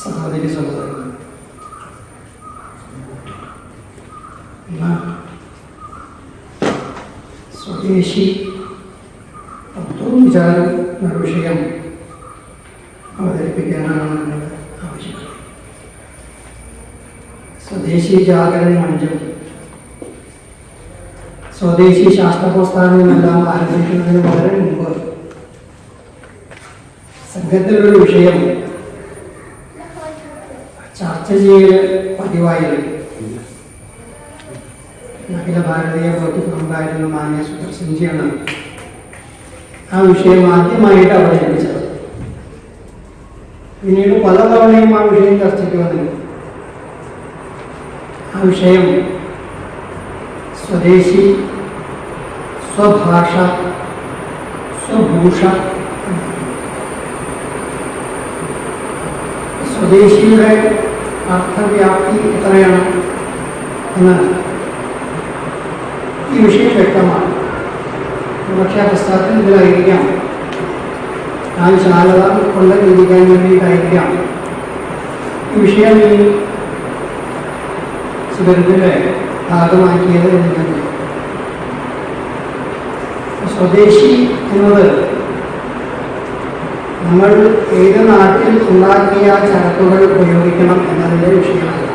സഹോദരി സഹോദരൻ, സ്വദേശി വിചാരം എന്ന വിഷയം അവതരിപ്പിക്കാനാണ് നിങ്ങൾ ആവശ്യപ്പെട്ടത്. സ്വദേശി ജാഗരൺ മഞ്ചം, സ്വദേശി ശാസ്ത്രപ്രസ്ഥാനങ്ങളെല്ലാം ആരംഭിക്കുന്നതിന് വളരെ മുമ്പ് സംഘത്തിലൊരു വിഷയം ചർച്ച ചെയ്യൽ പതിവായിരുന്നു. അഖില ഭാരതീയ ബൗദ്ധികമുണ്ടായിരുന്ന മാന്യ സുദർശൻജിയാണ് ആ വിഷയം ആദ്യമായിട്ട് അവതരിപ്പിച്ചത്. പിന്നീട് പലതവണയും ആ വിഷയം ചർച്ചയ്ക്ക് വന്നിരുന്നു. ആ വിഷയം സ്വദേശി, സ്വഭാഷ, സ്വഭൂഷ. സ്വദേശിയുടെ അർത്ഥവ്യാപ്തി എത്രയാണ് എന്ന് ഈ വിഷയം വ്യക്തമാണ്. പക്ഷേ പശ്ചാത്തലത്തിലായിരിക്കാം, ആ വിശാലത കൊള്ളയിരിക്കാൻ വേണ്ടിയിട്ടായിരിക്കാം ഈ വിഷയം ഈ ശിബിരത്തിൻ്റെ ഭാഗമാക്കിയത് എന്ന്. സ്വദേശി എന്നത് നമ്മൾ ഏത് നാട്ടിൽ ഉണ്ടാക്കിയ ചരക്കുകൾ ഉപയോഗിക്കണം എന്നതിൻ്റെ വിഷയമല്ല.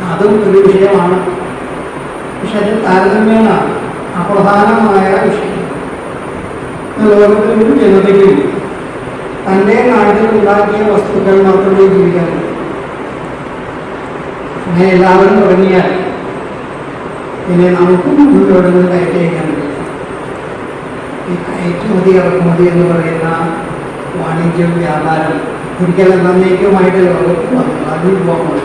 അതും ഒരു വിഷയമാണ്. പക്ഷെ അത് താരതമ്യേന അപ്രധാനമായ വിഷയം. ലോകത്തിൽ ഒരു ജനതയ്ക്കും തൻ്റെ നാട്ടിൽ ഉണ്ടാക്കിയ വസ്തുക്കൾ മാത്രമേ ജീവിക്കാൻ പറ്റൂ. അങ്ങനെ എല്ലാവരും തുടങ്ങിയാൽ പിന്നെ നമുക്കും മുന്നോട്ട് കയറ്റിയേക്കാൻ പറ്റും. ഈ കയറ്റുമതി ഇറക്കുമതി എന്ന് പറയുന്ന വാണിജ്യം, വ്യാപാരം ഒരിക്കലും എന്നേക്കുമായിട്ട് ലോകത്ത് വന്നു. അതിൽ പോകുന്നത്.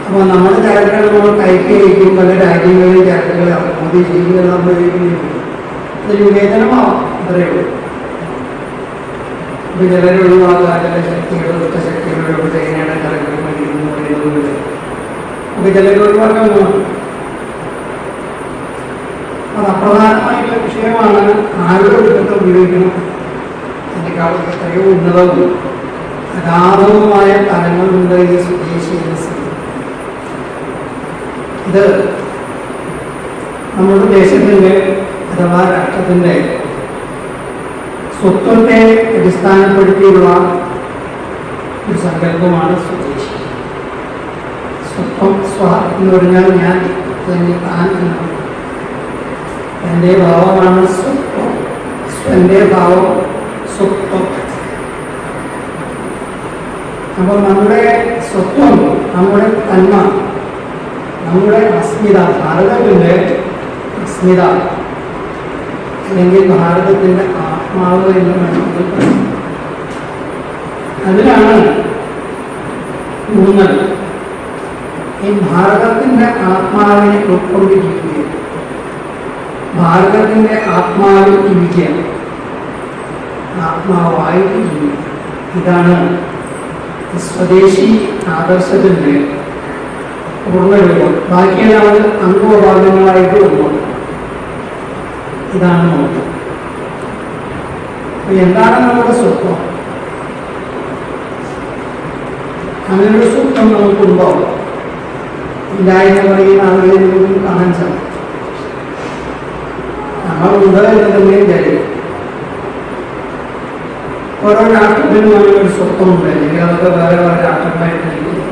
അപ്പോൾ നമ്മുടെ ചരക്കുകൾ നമ്മൾ കയറ്റിയേക്കും. പല രാജ്യങ്ങളിൽ ചരക്കുകൾ ഇറക്കുമതി ചെയ്യുക നമ്മൾ ഉപയോഗിക്കുന്നില്ല. അതൊരു വിവേചനമാവാം, അത്രയേ ഉള്ളൂ. ഇപ്പോൾ ചിലർ ഒഴിവാക്കുക, ചില ശക്തികൾ, ശക്തികളോട് ചൈനയുടെ ചരക്കുകൾ മേടിക്കുന്നു പറയുന്നത്. അപ്പോൾ ചിലർ ഒഴിവാക്കാൻ പോകുന്നു. അത് അപ്രധാനമായിട്ടുള്ള വിഷയമാണ്. ആരുടെ വിധത്തിൽ ഉപയോഗിക്കണം അതിനേക്കാൾ എത്രയോ ഉന്നതവും അഗാധവുമായ തലങ്ങളുണ്ട് ഈ സ്വദേശി എന്ന സ്ഥിതി. ഇത് നമ്മുടെ ദേശത്തിൻ്റെ അഥവാ രാഷ്ട്രത്തിൻ്റെ സ്വത്വത്തെ അടിസ്ഥാനപ്പെടുത്തിയുള്ള ഒരു സങ്കല്പമാണ് സ്വദേശി. സ്വത്വം, സ്വ എന്ന് പറഞ്ഞാൽ ഞാൻ തന്നെ, താൻ എന്നാണ്. എൻ്റെ ഭാവമാണ് സ്വത്വം. സ്വൻ്റെ ഭാവം സ്വത്വം. അപ്പോൾ നമ്മുടെ സ്വത്വം, നമ്മുടെ തന്മ, നമ്മുടെ അസ്മിത, ഭാരതത്തിൻ്റെ അസ്മിത അല്ലെങ്കിൽ ഭാരതത്തിൻ്റെ ആത്മാവ് എന്ന് വേണമെങ്കിൽ പറയാം. അതിലാണ് ഊന്നൽ. ഈ ഭാരതത്തിൻ്റെ ആത്മാവിനെ ഉൾക്കൊണ്ടിരിക്കുകയും ഭാരതത്തിൻ്റെ ആത്മാവിൽ ജീവിക്കുക, ആത്മാവായിട്ട് ജീവിക്കുക. ഇതാണ് സ്വദേശി ആദർശത്തിൻ്റെ പൂർണ്ണരൂപം. ബാക്കിയാണ് അംഗോപാംഗങ്ങളായിട്ട് വന്നു. ഇതാണ് നോക്കുക. അപ്പൊ എന്താണ് നമ്മുടെ സ്വത്വം? അങ്ങനെയൊരു സ്വത്വം നമുക്കുണ്ടോ? ഇല്ല എന്ന് പറയുന്ന ആളുകളിൽ നിന്നും കാണാൻ സാധിക്കും. നമ്മളുണ്ട് എന്ന് തന്നെ വിചാരിക്കും. ഓരോ രാഷ്ട്രത്തിനും അങ്ങനൊരു സ്വത്വമുണ്ട്. അല്ലെങ്കിൽ അതൊക്കെ വേറെ വേറെ രാഷ്ട്രങ്ങളായിട്ടായിരിക്കും.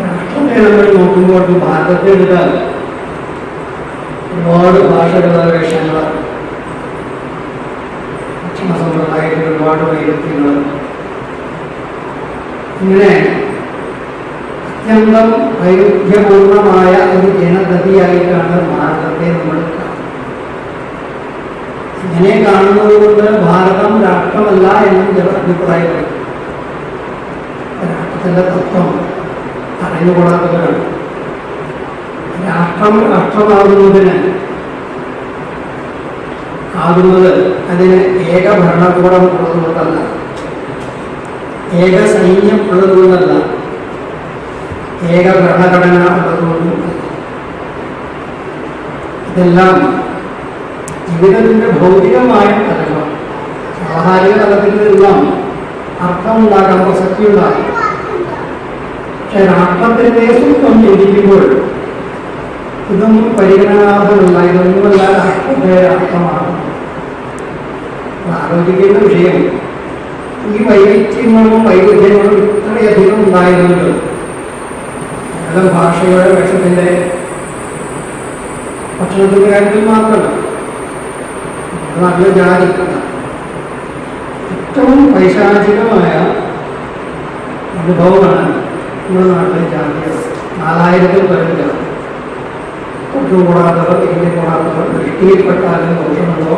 രാഷ്ട്രത്തെ നമ്മൾ നോക്കുമ്പോൾ ഭാരതത്തെ എടുത്താൽ ഒരുപാട് ഭാഷകൾ, വേഷങ്ങൾ, ഭക്ഷണ സമ്പ്രദായത്തിൽ ഒരുപാട് വൈരുദ്ധ്യങ്ങൾ, ഇങ്ങനെ അത്യന്തം വൈരുദ്ധ്യപൂർണമായ ഒരു ജനതയായിട്ടാണ് ഭാരതത്തെ നമ്മൾ കാണുന്നത്. ഇങ്ങനെ കാണുന്നത് കൊണ്ട് ഭാരതം രാഷ്ട്രമല്ല എന്നും ചില അഭിപ്രായപ്പെടും. രാഷ്ട്രത്തിൻ്റെ തത്വം അറിഞ്ഞുകൂടാത്തവരാണ്. രാഷ്ട്രം രാഷ്ട്രമാകുന്നത് അതിന് ഏക ഭരണകൂടം ഉള്ളതുകൊണ്ടല്ല, ഏക സൈന്യം ഉള്ളതുകൊണ്ടല്ല, ഏക ഭരണഘടന ഉള്ളതുകൊണ്ടും ഇതെല്ലാം ജീവിതത്തിൻ്റെ ഭൗതികമായ തലങ്ങളാണ്. വ്യാവഹാരിക തലത്തിലെല്ലാം അർത്ഥമുണ്ടാകാൻ പ്രസക്തിയുണ്ടാകും. പക്ഷെ രാഷ്ട്രത്തിൻ്റെ സ്വത്വം ചിന്തിക്കുമ്പോൾ ഇതൊന്നും പരിഗണനാർഹമല്ല, ഇതൊന്നുമല്ല രാഷ്ട്രത്തെ അർത്ഥമാണ്. ആലോചിക്കേണ്ട വിഷയം ഈ വൈവിധ്യങ്ങളും വൈവിധ്യങ്ങളും ഇത്രയധികം ഉണ്ടായതുകൊണ്ട് കേവലം ഭാഷയുടെ വിഷത്തിൻ്റെ ഭക്ഷണത്തിൻ്റെ കാര്യത്തിൽ മാത്രമല്ല, നല്ല ജാതി ഏറ്റവും പൈശാചികമായ അനുഭവമാണ് നമ്മുടെ നാട്ടിലെ ജാതികൾ. 4000-ൽ പരം ജാതി, തൊട്ടുകൂടാത്തവർ, എണ്ണിക്കൂടാത്തവർ, ദൃഷ്ടിയിൽപ്പെട്ടാലും ദോഷമുണ്ടോ,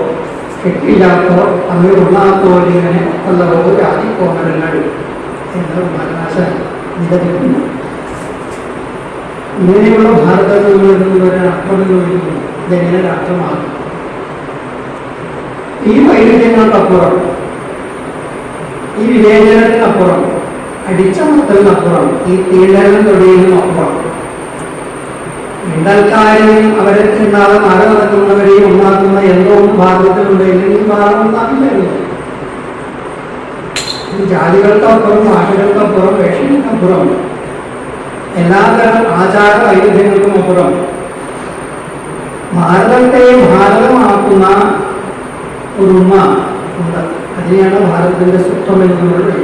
കെട്ടില്ലാത്തവർ, തമ്മിൽ ഉണ്ണാത്തവർ, ഇങ്ങനെ ഒപ്പല്ലവോ ജാതി കോമരങ്ങൾ എന്ന് മരണാശ നിലനിൽക്കുന്നു. ഇങ്ങനെയുള്ള ഭാരതത്തിൽ നിന്നൊരു അർത്ഥം ചോദിക്കുന്നു, ഇതെങ്ങനെ രാഷ്ട്രമാകും? ഈ വൈവിധ്യങ്ങൾക്കപ്പുറം, ഈ വിവേചനത്തിനപ്പുറം, അടിച്ചമർത്തലിനപ്പുറം, ഈ തീണ്ടലും തൊടിയിലും അപ്പുറം ഇണ്ടൽക്കാരെയും അവരെ ചെന്നാലും മഴ നടക്കുന്നവരെയും ഉണ്ടാക്കുന്ന എന്തോ ഭാരതത്തിലുണ്ടെങ്കിൽ ഈ ഭാരതം ഉണ്ടാക്കില്ലല്ലോ. ഈ ജാതികൾക്കപ്പുറം, ഭാഷകൾക്കപ്പുറം, വേഷങ്ങൾക്കപ്പുറം, എല്ലാതരം ആചാര വൈവിധ്യങ്ങൾക്കും അപ്പുറം ഭാരതത്തെ ഭാരതമാക്കുന്ന ഒരു ഉമ്മ ഉണ്ട്. അതിനെയാണ് ഭാരതത്തിൻ്റെ സ്വത്വം എന്നുള്ളത്.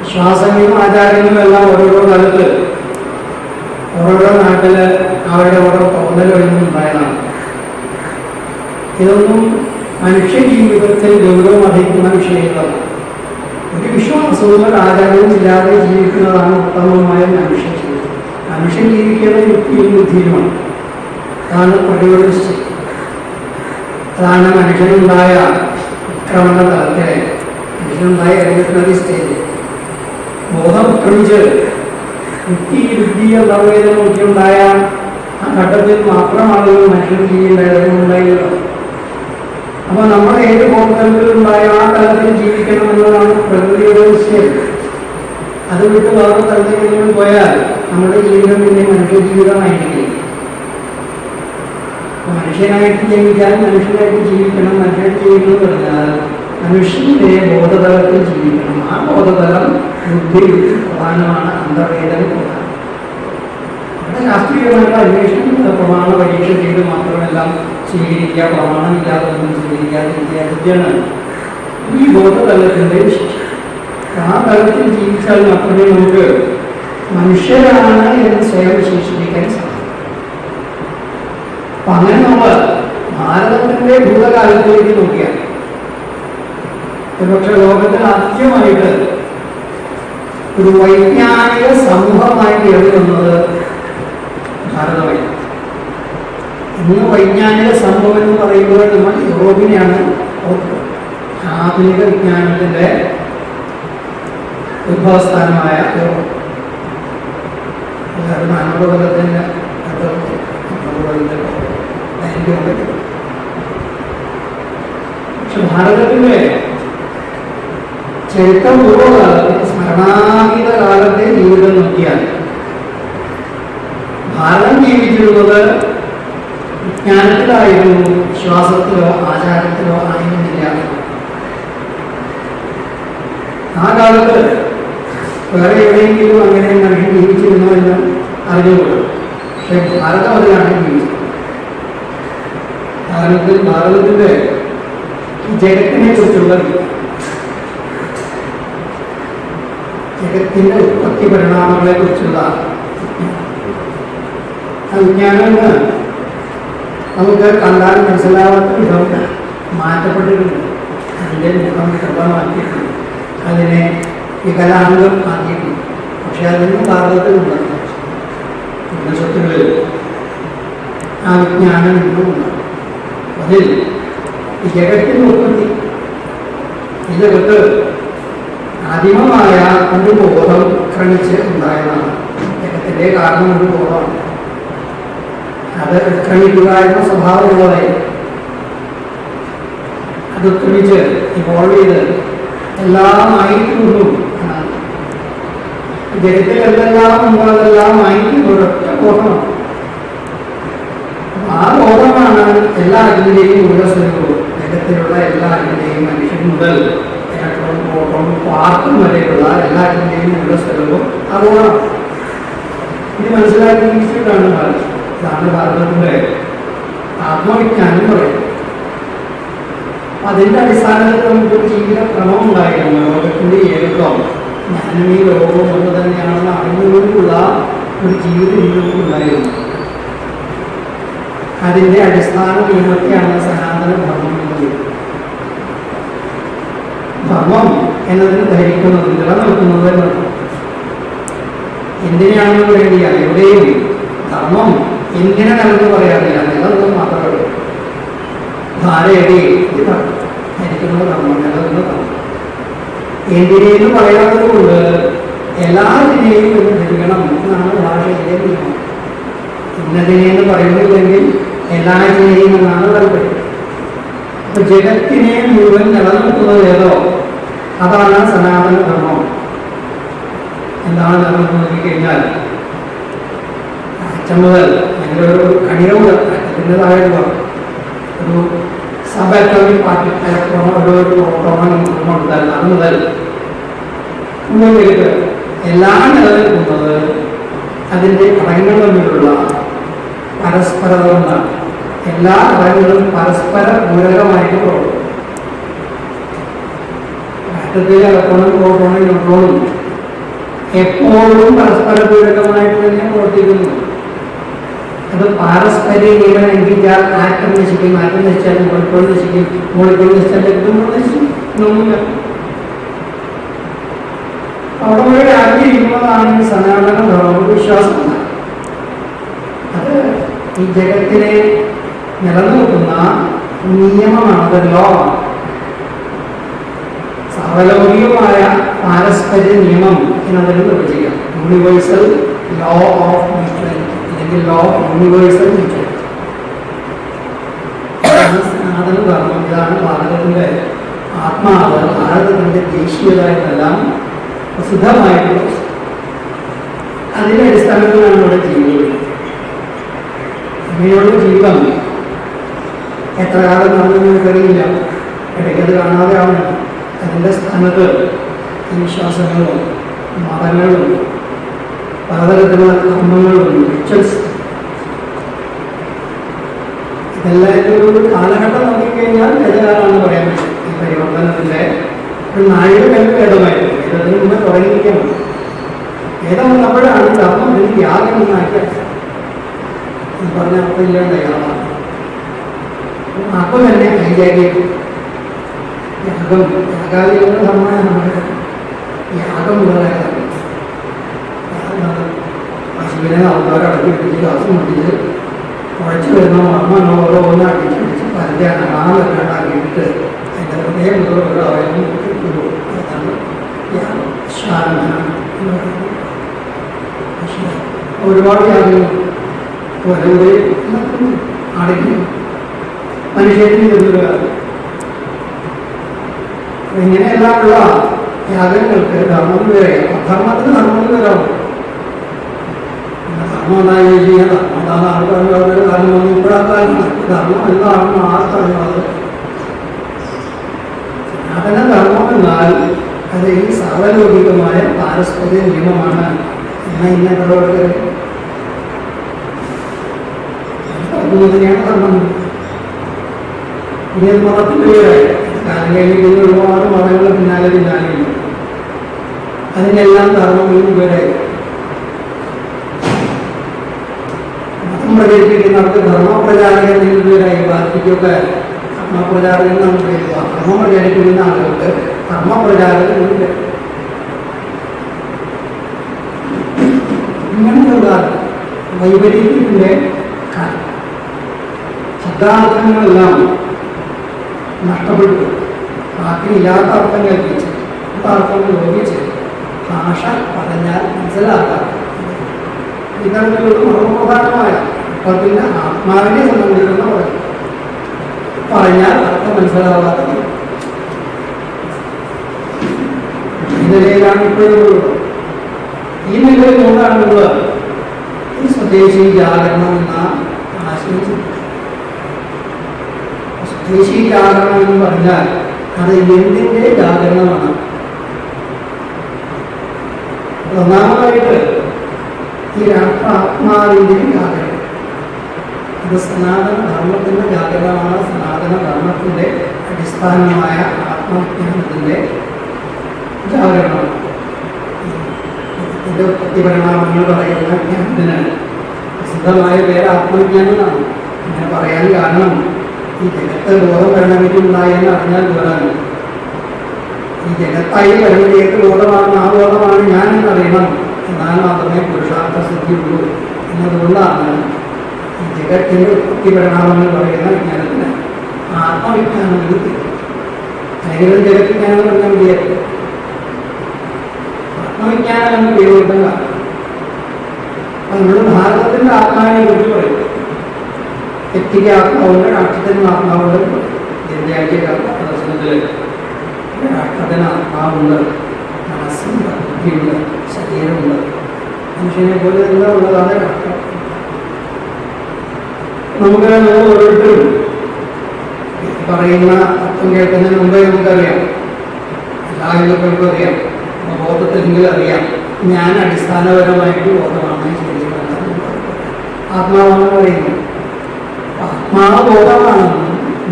വിശ്വാസങ്ങളും ആചാരങ്ങളും എല്ലാം ഓരോരോ കാലത്ത് ഓരോരോ നാട്ടിൽ അവരുടെ ഓരോ തോന്നലുകളിലും ഉണ്ടായതാണ്. ഇതൊന്നും മനുഷ്യ ജീവിതത്തിൽ ഗൗരവം അർഹിക്കുന്ന വിഷയങ്ങളാണ്. ഒരു വിശ്വാസവും ഒരു ആചാരവും ഇല്ലാതെ ജീവിക്കുന്നതാണ് ഉത്തമമായ മനുഷ്യ ജീവിതം. മനുഷ്യൻ ജീവിക്കുന്ന യുക്തിയും ബുദ്ധിയുമാണ്. അതാണ് പ്രതിരോധിച്ച്, അതാണ് മനുഷ്യനുണ്ടായ വിക്രമണ തലത്തെ, മനുഷ്യനുണ്ടായ എഴുപത്തി സ്റ്റേജ്. ബോധം ക്രമിച്ച് യുക്തി ബുദ്ധി സർവേദം നോക്കിയുണ്ടായ ആ ഘട്ടത്തിൽ മാത്രമാണ് മനുഷ്യൻ ജീവിതമുണ്ടായത്. അപ്പോൾ നമ്മൾ ഏത് ബോധത്തിലുണ്ടായ ആ തലത്തിൽ ജീവിക്കണം എന്നതാണ് പ്രകൃതിയുടെ വിഷയം. അത് വിട്ട് വേറെ തലത്തിൽ പോയാൽ നമ്മുടെ ജീവിതം പിന്നെ മനുഷ്യ ജീവിതമായിരിക്കും. മനുഷ്യനായിട്ട് ജനിക്കാൻ മനുഷ്യനായിട്ട് ജീവിക്കണം. മനുഷ്യനായിട്ട് ജീവിക്കണം പറഞ്ഞാൽ മനുഷ്യന്റെ ബോധതലത്തിൽ ജീവിക്കണം. ആ ബോധതലം ബുദ്ധി പ്രധാനമാണ്, അന്തർവേദന പ്രധാനം. അവിടെ ശാസ്ത്രീയമായിട്ട് അന്വേഷണം പ്രമാണ പരീക്ഷ ചെയ്ത് മാത്രമെല്ലാം സ്വീകരിക്കുക, പ്രമാണം ഇല്ലാതൊന്നും സ്വീകരിക്കാതിരിക്കുക, ഇതൊക്കെയാണ് ഈ ബോധതലത്തിൻ്റെ വിശേഷം. ആ തലത്തിൽ ജീവിച്ചാൽ മാത്രമേ നമുക്ക് മനുഷ്യരാണ് എന്ന് സ്വയം വിശേഷിപ്പിക്കാൻ സാധിക്കും. അപ്പൊ അങ്ങനെ നമ്മൾ ഭാരതത്തിന്റെ ഭൂതകാലത്തിലേക്ക് നോക്കിയാൽ ഒരുപക്ഷെ ലോകത്തിൽ ആദ്യമായിട്ട് ഒരു വൈജ്ഞാനിക സമൂഹമായി കയറി വന്നത് ഭാരതമായി. ഇന്ന് വൈജ്ഞാനിക സമൂഹം എന്ന് പറയുമ്പോൾ നമ്മൾ യൂറോപ്പിനെയാണ് ആധുനിക വിജ്ഞാനത്തിന്റെ ഉത്ഭവസ്ഥാനമായ യൂറോപ്പ്. 400 കൊല്ലത്തിന്റെ പക്ഷെ ഭാരതത്തിന്റെ ചരിത്രപൂർവ്വകാലത്തെ, സ്മരണാതീത കാലത്തെ ജീവിതം നോക്കിയാൽ ഭാരതം ജീവിച്ചിരുന്നത് വിജ്ഞാനത്തിലായിരുന്നു, വിശ്വാസത്തിലോ ആചാരത്തിലോ ആയിരുന്നില്ല. ആ കാലത്ത് വേറെ എവിടെയെങ്കിലും അങ്ങനെ മനുഷ്യൻ ജീവിച്ചിരുന്നോ എന്ന് അറിഞ്ഞുകൊള്ളു. പക്ഷെ ഭാരതം അതിലാണ് ജീവിച്ചത്. ഭാരതത്തിന്റെ ജഗത്തിനെ കുറിച്ചുള്ള ജഗത്തിന്റെ ഉത്പത്തി പരിണാമങ്ങളെ കുറിച്ചുള്ള വിജ്ഞാനം നമുക്ക് കണ്ടാൽ മനസ്സിലാവാത്ത വിധം മാറ്റപ്പെട്ടിട്ടുണ്ട്. അതിൻ്റെ മുഖം കൃപമാക്കിയിട്ടുണ്ട്, അതിനെ വികലാംഗം ആക്കിയിട്ടുണ്ട്. പക്ഷെ അതിന് ഭാരതത്തിലുണ്ട് ഉപനിഷത്തുകളിൽ ആ വിജ്ഞാനം ഇന്നുമുണ്ട്. അതിൽ ഈ ജഗത്തിൻ്റെ ഉത്പത്തി, ഈ ജഗത്ത് ആദിമമായ ഒരു ബോധം ക്രമിച്ച് ഉണ്ടായതാണ്. ജഗത്തിൻ്റെ കാരണം ഒരു ബോധമാണ്. അത് ക്രമിക്കുക എന്ന സ്വഭാവമുള്ളവരെ അത് ക്രമിച്ച് ഇവോൾവ് ചെയ്ത് എല്ലാം ആയിട്ടുള്ളൂ. ജഗത്തിൽ എന്തെല്ലാം ഉണ്ടോ അതെല്ലാം ആയിട്ട് ഒരൊറ്റ ബോധമാണ്. ആ ബോധമാണ് എല്ലാ അഗ്നിയുടെയും മൂലസ്വരൂപവും. ജഗത്തിലുള്ള എല്ലാ അഗ്നിയുടെയും മനുഷ്യൻ മുതൽ ഇലക്ട്രോൺ, പ്രോട്ടോൺ, ക്വാർക്കും വരെയുള്ള എല്ലാ അഗ്നിയുടെയും മൂലസ്വരൂപം ആ ബോധം. ഇത് മനസ്സിലാക്കിയിട്ടാണ് ഇതാണ് ഭാരതത്തിന്റെ ആത്മവിജ്ഞാനം പറയുന്നത്. അതിന്റെ അടിസ്ഥാനത്തിൽ നമുക്കൊരു ജീവിത ക്രമം ഉണ്ടായിരുന്നു. ലോകത്തിന്റെ ഏകം ഞാനും ഈ ലോകവും ഒന്ന് തന്നെയാണെന്ന് അറിഞ്ഞുകൊണ്ടുള്ള ഒരു ജീവിത രീതിയും ഉണ്ടായിരുന്നു. അതിന്റെ അടിസ്ഥാന നിയമത്തെയാണ് സനാതന ധർമ്മം എന്ന് പറയുന്നത്. ധർമ്മം എന്നതിന് ധരിക്കുന്നത് നിലനിൽക്കുന്നത് എന്നർത്ഥം. എന്തിനാണെന്ന് വേണ്ടിയാൽ എവിടെയും ധർമ്മം എങ്ങനെ നിലനിന്ന് പറയാറില്ല, നിലനിന്ന് മാത്രമേ ധാരയുടെ ധരിക്കുന്നത് ധർമ്മം, നിലനിന്ന് ധർമ്മം. എന്തിനേന്ന് പറയാത്തത് കൊണ്ട് എല്ലാത്തിനെയും എന്ന് ധരിക്കണം എന്നാണ് ഭാഷയിലെ നിയമം. ഇന്നതിനെന്ന് പറയുന്നില്ലെങ്കിൽ എല്ലാറ്റിനെയും എന്നാണ് താല്പര്യം. അപ്പൊ ജഗത്തിനെ മുഴുവൻ നിലനിർത്തുന്നത് ഏതോ അതാണ് സനാതന ധർമ്മം. എന്താണ് നിലനിർത്തുന്നത് കഴിഞ്ഞാൽ അച്ഛൻ മുതൽ ഞങ്ങളൊരു കണിയോട് അച്ഛൻ്റെതായ ഒരു സബ് അറ്റോമിക് പാർട്ടി ഇലക്ട്രോണോ ഒരു പ്രോട്ടോണോ കൊടുത്താൽ അത് മുതൽ മുന്നിലേക്ക് എല്ലാം നിലനിൽക്കുന്നത് അതിൻ്റെ ഘടകങ്ങൾ തമ്മിലുള്ള പരസ്പരത കൊണ്ടാണ്. എല്ലാ ഘടകങ്ങളും പരസ്പര പൂരകമായിട്ട് പ്രവർത്തിക്കും. ആറ്റത്തിലെ ഇലക്ട്രോണും പ്രോട്ടോണും ന്യൂട്രോണും എപ്പോഴും പരസ്പര പൂരകമായിട്ട് തന്നെ പ്രവർത്തിക്കുന്നു. അത് പാരസ്പര്യ നിയമം ലംഘിച്ചാൽ ആറ്റം നശിക്കും, ആറ്റം നശിച്ചാൽ മോളിക്കൂൾ നശിക്കും, മോളിക്കൂൾ നശിച്ചാൽ രക്തങ്ങൾ നശിക്കും. ഒന്നുമില്ല. അവിടെ വരെ ആക്കിയിരിക്കുന്നതാണ് ഈ സനാതന ധർമ്മവിശ്വാസം. അത് ഈ ജഗത്തിനെ നിലനിർത്തുന്ന നിയമമാണല്ലോ. സാർവലൗകികമായ പാരസ്പര്യ നിയമം എന്നതിന് നിർവചിക്കാം. യൂണിവേഴ്സൽ ലോ ഓഫ് മ്യൂച്വാലിറ്റി അല്ലെങ്കിൽ ലോ ഓഫ് യൂണിവേഴ്സൽ മ്യൂച്വാലിറ്റി. ഇതാണ് സനാതന ധർമ്മം. ഇതാണ് ഭാരതത്തിന്റെ ആത്മാവ്, ഭാരതത്തിന്റെ ദേശീയത എന്നെല്ലാം പ്രസിദ്ധമായിട്ടുള്ള അതിന്റെ അടിസ്ഥാനത്തിലാണ് ഇവിടെ ജീവിതം. ഇങ്ങനെയുള്ള ജീവിതം എത്ര കാലം നടന്നു കഴിയില്ല. ഇടയ്ക്കത് കാണാതെ ആവണം. അതിൻ്റെ സ്ഥാനത്ത് വിശ്വാസങ്ങളും മതങ്ങളും പലതരത്തിലുള്ള കർമ്മങ്ങളും റിച്വൽസ് ഇതെല്ലാം ഒരു കാലഘട്ടം നോക്കിക്കഴിഞ്ഞാൽ ഏതുകാലമാണെന്ന് പറയാൻ പറ്റും. ഈ പരിവർത്തനത്തിൻ്റെ ഒരു നാഴികക്കല്ല് ഭേദമായിരുന്നു. ഇതിന് മുമ്പ് തുടങ്ങിയിരിക്കണം. വേദം വന്നപ്പോഴാണ് ധർമ്മം എനിക്ക് യാഗം എന്നാക്കിയത് എന്ന് പറഞ്ഞ അർത്ഥമില്ലാണ്ട് യാഗം അപ്പം തന്നെ ഹൈജാക്കിയിട്ട് യാഗം യാഗാദികളുടെ ധർമ്മമാണ്. യാഗം മുതലായത് പശുവിനെ ആൾക്കാർ അടക്കി പിടിച്ച് ശ്വാസം മുട്ടിച്ച് കുഴച്ച് വരുന്ന മർമ്മ ഓരോന്ന് അടിച്ചടിച്ച് പരത്തി അനങ്ങാമെല്ലാണ്ടാക്കിയിട്ട് അതിൻ്റെ ഹൃദയം മുതൽ ഓരോ അവയവം അതാണ് ശ്വാരംഭനം എന്ന് പറയുന്നത്. പക്ഷേ ഒരുപാട് യാഗങ്ങൾ ഓരോ അടയ്ക്കും മനുഷ്യത്തിന് ചെന്നൊരു കാര്യം. ഇങ്ങനെയെല്ലാമുള്ള യാഗങ്ങൾക്ക് ധർമ്മം വരെ അധർമ്മത്തിന് ധർമ്മത്തിൽ വരാം. ധർമ്മം ഉണ്ടായി ചെയ്യാൻ ധർമ്മം എന്താണ് ആൾക്കാർ ധർമ്മം ഇപ്പോഴാക്കാനും ധർമ്മം എന്താണെന്ന് ആർക്കറിയാതെ. സനാതന ധർമ്മം എന്നാൽ അത് ഈ സാർവലൗകികമായ പാരസ്പര്യ നിയമമാണ് എന്ന ഇന്നങ്ങളോട് ധർമ്മം. ഇനി മതത്തിൻ്റെ പേരായി കാലം കഴിഞ്ഞിട്ട് ഒരുപാട് മതങ്ങൾ പിന്നാലെയുണ്ട്. അതിനെല്ലാം ധർമ്മം പേരായി. മതം പ്രചരിപ്പിക്കുന്നവർക്ക് ധർമ്മപ്രചാരകൻ എന്ന പേരായി. പാർട്ടിക്കൊക്കെ ധർമ്മപ്രചാരകൻ എന്നാണ് പേര്. ധർമ്മം പ്രചരിപ്പിക്കുന്ന ആളുകൾക്ക് ധർമ്മപ്രചാരകൻ എന്ന് പേര്. ഇങ്ങനെയുള്ള വൈപരീത്യത്തിൻ്റെ ശബ്ദാർത്ഥങ്ങളെല്ലാം നഷ്ടപ്പെട്ടു. ബാക്കിയില്ലാത്ത അർത്ഥം കൽപ്പിച്ച് അർത്ഥം ലോപിച്ച് ഭാഷ പറഞ്ഞാൽ മനസ്സിലാക്കാം. ഇത്തരത്തിലൊരു മർമ്മപ്രധാനമായ അർത്ഥത്തിൻ്റെ ആത്മാവിനെ സംബന്ധിക്കുന്ന പറഞ്ഞാൽ അർത്ഥം മനസ്സിലാവാത്തത്. ഈ നിലയിലാണ് ഇപ്പോഴുള്ളത്. ഈ നിലയിൽ കൊണ്ടാണുള്ളത് ഈ സ്വദേശി ജാഗരണം എന്ന ആശയം. ദേശീയ ജാഗരണം എന്ന് പറഞ്ഞാൽ അത് എന്തിൻ്റെ ജാഗരണമാണ്? ഒന്നാമതായിട്ട് ഈ രാഷ്ട്രാത്മാവിൻ്റെ ജാഗരണം. ഇത് സനാതന ധർമ്മത്തിൻ്റെ ജാഗരണമാണ്. സനാതന ധർമ്മത്തിൻ്റെ അടിസ്ഥാനമായ ആത്മവിജ്ഞാനത്തിൻ്റെ ജാഗരണമാണ്. ഇതിൻ്റെ പ്രതിപരിണാമങ്ങൾ പറയുന്ന ജ്ഞാനത്തിന് പ്രസിദ്ധമായ പേര് ആത്മവിജ്ഞാനമാണ്. അങ്ങനെ പറയാൻ കാരണം ഈ ജഗത്ത് ബോധം വരണമെങ്കിലുണ്ടായെന്ന് അറിഞ്ഞാൽ പോരാണ്. ഈ ജഗത്തായി വരുമ്പോഴേക്ക് ബോധമാണ്, ആ ബോധമാണ് ഞാൻ എന്നറിയണം. എന്നാൽ മാത്രമേ പുരുഷാർത്ഥ സിദ്ധിയുള്ളൂ എന്നതുകൊണ്ടാണ് ഈ ജഗത്തിൻ്റെ പ്രതിപരിണാമങ്ങൾ പറയുന്ന വിജ്ഞാനത്തിന് ആത്മവിജ്ഞാനം കിട്ടി. അല്ലെങ്കിൽ ജഗത്വിജ്ഞാനം പറഞ്ഞാൽ മതിയായിരുന്നു. ആത്മവിജ്ഞാനം എന്ന് പേരുകൊണ്ടുള്ള നമ്മൾ ഭാരതത്തിൻ്റെ ആത്മാവിനെ കുറിച്ച് പറയും. വ്യക്തിക്ക് ആത്മാവുണ്ട്, രാഷ്ട്രത്തിന് ആത്മാവുണ്ട്. ഇന്ത്യക്ക് ദർശനത്തിൽ രാഷ്ട്രത്തിന് ആത്മാവുണ്ട്, മനസ്സുണ്ട്, ബുദ്ധിയുണ്ട്, ശരീരമുണ്ട്. മനുഷ്യനെ പോലെ എല്ലാം ഉള്ളതാണ് രാഷ്ട്രം. നമുക്ക് നമ്മൾ ഓരോരുത്തരും പറയുന്ന അർത്ഥം കേൾക്കുന്നതിന് മുമ്പേ നമുക്കറിയാം, എല്ലാ യുവക്കൾക്കും അറിയാം, ബോധത്തിലെങ്കിലും അറിയാം, ഞാൻ അടിസ്ഥാനപരമായിട്ട് ബോധമാണ്, ശരീരമല്ല. ആത്മാവാണെന്ന് പറയുന്നത് ആത്മാവ് ബോധമാണെന്നും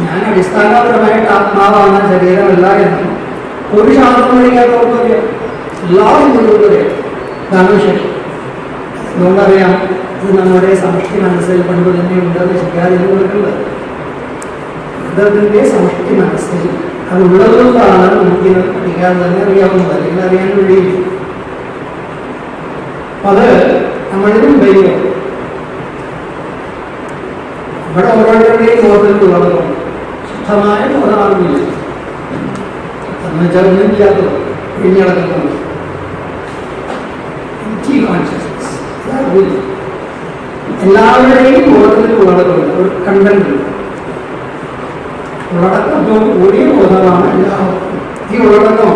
ഞാൻ അടിസ്ഥാനപരമായിട്ട് ആത്മാവാണ്, ശരീരമല്ല എന്നും ഒരു ശാസ്ത്രം പഠിക്കാത്തവർക്ക് അറിയാം. എല്ലാ ഹിന്ദുക്കൾക്കും അറിയാം. ഇതാണ് വിഷയം. അതുകൊണ്ടറിയാം ഇത് നമ്മുടെ സമഷ്ടി മനസ്സിൽ പണ്ട് തന്നെ ഉണ്ടെന്ന് ശരിയാതിന് കൊടുക്കുന്നത്. അതിൻ്റെ സമഷ്ടി മനസ്സിൽ അതുള്ളതുകൊണ്ടാണ് നമുക്കിത് പഠിക്കാൻ തന്നെ അറിയാവുന്നത്, അല്ലെങ്കിൽ അറിയാൻ കഴിയില്ല. അത് നമ്മളിലും ഉപയോഗിക്കും. നമ്മുടെ ഓരോരുത്തരുടെയും ബോധത്തിൽ ഉള്ളതുകൊണ്ട് ശുദ്ധമായ ബോധമാകുന്നില്ല എന്ന് വെച്ചാൽ ഒന്നും ഇല്ലാത്തത് പിന്നടക്കുന്നത് എല്ലാവരുടെയും ബോധത്തിൽ ഉള്ളതുകൊണ്ട് ഒരു കണ്ടന്റ് ഉള്ളടക്കത്തോട് കൂടിയ ബോധമാണ് എല്ലാവർക്കും. ഈ ഉള്ളടക്കം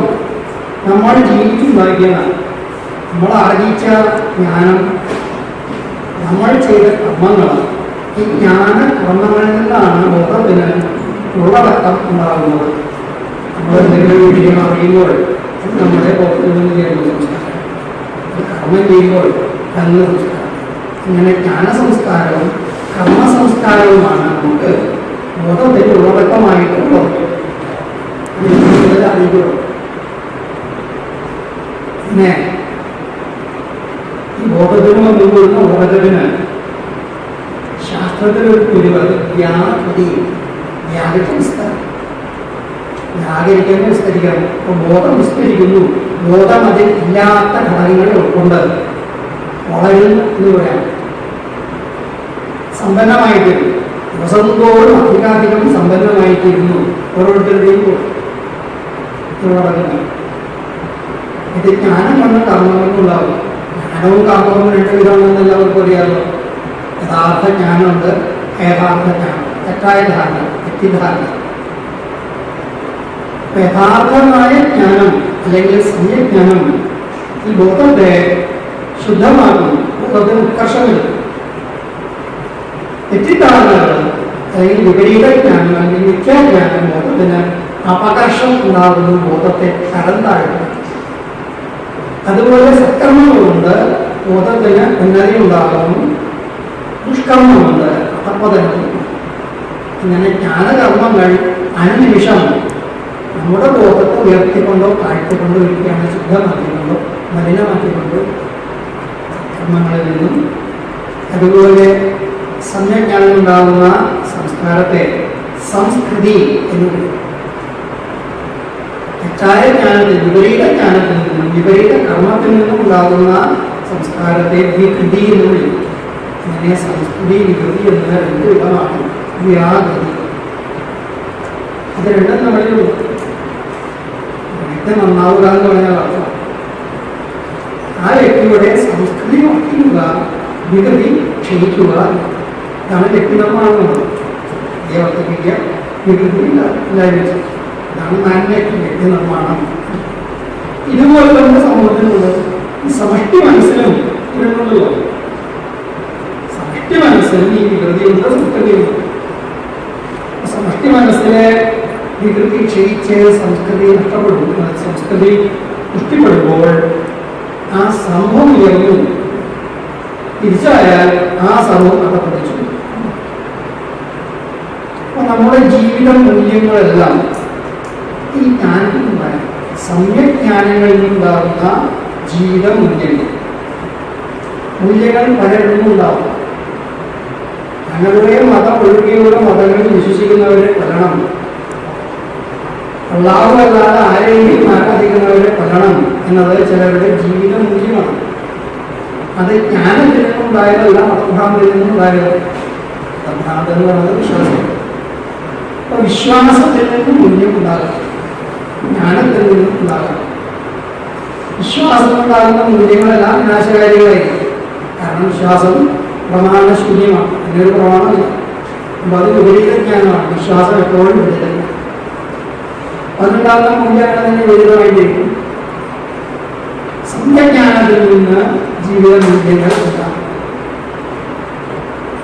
നമ്മൾ ജീവിച്ചുണ്ടാക്കിയതാണ്. നമ്മൾ ആർജിച്ച ജ്ഞാനം, നമ്മൾ ചെയ്ത കർമ്മങ്ങളാണ്. ഈ ജ്ഞാന കർമ്മങ്ങളിൽ നിന്നാണ് ബോധത്തിന് ഉള്ളടക്കം ഉണ്ടാകുന്നത്. നമ്മൾ എന്തെങ്കിലും വിഷയം അറിയുമ്പോൾ നമ്മുടെ ബോധത്തിൽ നിന്ന് ചെയ്യുന്ന സംസ്കാരം, കർമ്മം ചെയ്യുമ്പോൾ കർമ്മ സംസ്കാരം, ഇങ്ങനെ ജ്ഞാന സംസ്കാരവും കർമ്മ സംസ്കാരവുമാണ് നമുക്ക് ബോധത്തിന് ഉള്ളടക്കമായിട്ടുള്ളത്. അറിയുള്ളൂ. പിന്നെ ഈ ബോധത്തിന് വന്നുകൊള്ളുന്ന ഉള്ളടക്കത്തിന് ശാസ്ത്രത്തിലൊരു കുരുവത് വ്യാകൃതി, വ്യാകരിക്കാൻ വിസ്തരിക്കണം. അപ്പോൾ ബോധം വിസ്തരിക്കുന്നു. ബോധം അതിൽ ഇല്ലാത്ത ഘടകങ്ങളെ ഉൾക്കൊണ്ട് വളരുന്നു എന്ന് പറയാം. സമ്പന്നമായിട്ടിരുന്നു, ദിവസം തോറും അധികാധികം സമ്പന്നമായിട്ടിരുന്നു ഓരോരുത്തരുടെയും ഉള്ളടക്കുന്നത്. ഇത് ജ്ഞാനം കൊണ്ട് കർമ്മങ്ങൾക്കുണ്ടാവും. ജ്ഞാനവും കർമ്മവും രണ്ട് വിധമാണെന്ന് എല്ലാവർക്കും അറിയാമല്ലോ. യഥാർത്ഥ ജ്ഞാനമുണ്ട്, യഥാർത്ഥ ജ്ഞാനം, തെറ്റായ ധാരണ, തെറ്റിദ്ധാരണ. യഥാർത്ഥമായ ജ്ഞാനം അല്ലെങ്കിൽ സമ്യജ്ഞാനം ഈ ബോധത്തെ ശുദ്ധമാക്കുന്നു, ബോധത്തിന് ഉത്കർഷം വരുന്നു. തെറ്റിദ്ധാരണകൾ അല്ലെങ്കിൽ വിപരീത ജ്ഞാനം അല്ലെങ്കിൽ മിഥ്യാജ്ഞാനം ബോധത്തിന് അപകർഷം ഉണ്ടാകുന്നു, ബോധത്തെ തരം താഴ്ത്തുന്നു. അതുപോലെ സത്കർമ്മങ്ങളുണ്ട്, ബോധത്തിന് ഉന്നതി ഉണ്ടാകുന്നു. ദുഷ്കർമ്മമുണ്ട്, അധപ്പതനം. ഇങ്ങനെ ജ്ഞാനകർമ്മങ്ങൾ അനുനിമിഷം നമ്മുടെ ബോധത്തെ ഉയർത്തിക്കൊണ്ടോ താഴ്ത്തിക്കൊണ്ടോ ഇരിക്കുകയാണ്, ശുദ്ധമാക്കിക്കൊണ്ടോ മലിനമാക്കിക്കൊണ്ടോ കർമ്മങ്ങളിൽ നിന്നും. അതുപോലെ സമ്യജ്ഞാനം ഉണ്ടാകുന്ന സംസ്കാരത്തെ സംസ്കൃതി എന്ന് വിളിക്കും. തെറ്റായ ജ്ഞാനത്തിൽ, വിപരീത ജ്ഞാനത്തിൽ നിന്നും വിപരീത കർമ്മത്തിൽ നിന്നും ഉണ്ടാകുന്ന സംസ്കാരത്തെ വികൃതി എന്ന് വിളിക്കും. അങ്ങനെ സംസ്കൃതി, വികൃതി എന്ന രണ്ട് വിധമാണ്. വ്യാകൃതി, അത് രണ്ടും നമ്മളിൽ വ്യക്തി നന്നാവുക എന്ന് പറഞ്ഞാൽ അർത്ഥം ആ വ്യക്തിയുടെ സംസ്കൃതി മാറ്റുക, വികൃതി ക്ഷയിക്കുക. ഇതാണ് വ്യക്തിനിർമ്മാണം. വർദ്ധിപ്പിക്കുക, വികൃതി ഇല്ലായ്മ. ഇതാണ് മാഗ്നറ്റിക് വ്യക്തി നിർമ്മാണം. ഇതുപോലെ നമ്മുടെ സമൂഹത്തിനുള്ളത് സമഷ്ടി മനസ്സിലും ഇവരുണ്ടല്ലോ. സമഷ്ടി മനസ്സിലും ഈ വികൃതിയുണ്ട്, സംസ്കൃതിയുണ്ട്. സമഷ്ടി മനസ്സിലെ വികൃതി ക്ഷയിച്ച് സംസ്കൃതി നഷ്ടപ്പെടും. സംസ്കൃതി പുഷ്ടിപ്പെടുമ്പോൾ ആ സംഭവം ഉയർന്നു തിരിച്ചായാൽ ആ സമൂഹം അകപ്പെടിച്ചു. അപ്പൊ നമ്മുടെ ജീവിത മൂല്യങ്ങളെല്ലാം ഈ ജ്ഞാനത്തിനുണ്ടായ സമ്യജ്ഞാനങ്ങളിൽ നിന്നുണ്ടാകുന്ന ജീവിത മൂല്യങ്ങൾ പലരിടത്തും ഉണ്ടാവും. തങ്ങളുടെ മതം ഒഴികെയുള്ള മതങ്ങളിൽ വിശ്വസിക്കുന്നവരെ കൊല്ലണം, അല്ലാതെ ആരെയും ആരാധിക്കുന്നവരെ കൊല്ലണം എന്നത് ചിലരുടെ ജീവിത മൂല്യമാണ്. അത് ജ്ഞാനത്തിൽ നിന്നുണ്ടായതല്ല, മതഭ്രാന്തിൽ നിന്നുണ്ടായത്. മതഭ്രാന്ത് എന്ന് പറയുന്നത് വിശ്വാസം. അപ്പൊ വിശ്വാസത്തിൽ നിന്നും മൂല്യം ഉണ്ടാകാം, ജ്ഞാനത്തിൽ നിന്നും ഉണ്ടാകാം. വിശ്വാസം ഉണ്ടാകുന്ന മൂല്യങ്ങളെല്ലാം വിനാശകാരികളായിരിക്കും. കാരണം വിശ്വാസം പ്രമാണശൂന്യമാണ്, അതിനൊരു പ്രമാണമില്ല. അപ്പൊ അത് വിപരീത ജ്ഞാനമാണ്. വിശ്വാസം എപ്പോഴും വിപരീതമാണ്. അതുണ്ടാകുന്ന മൂല്യങ്ങൾ തന്നെ വിപരീതമായിരിക്കും. സത്യജ്ഞാനത്തിൽ നിന്ന് ജീവിത മൂല്യങ്ങൾ ഉണ്ടാകും.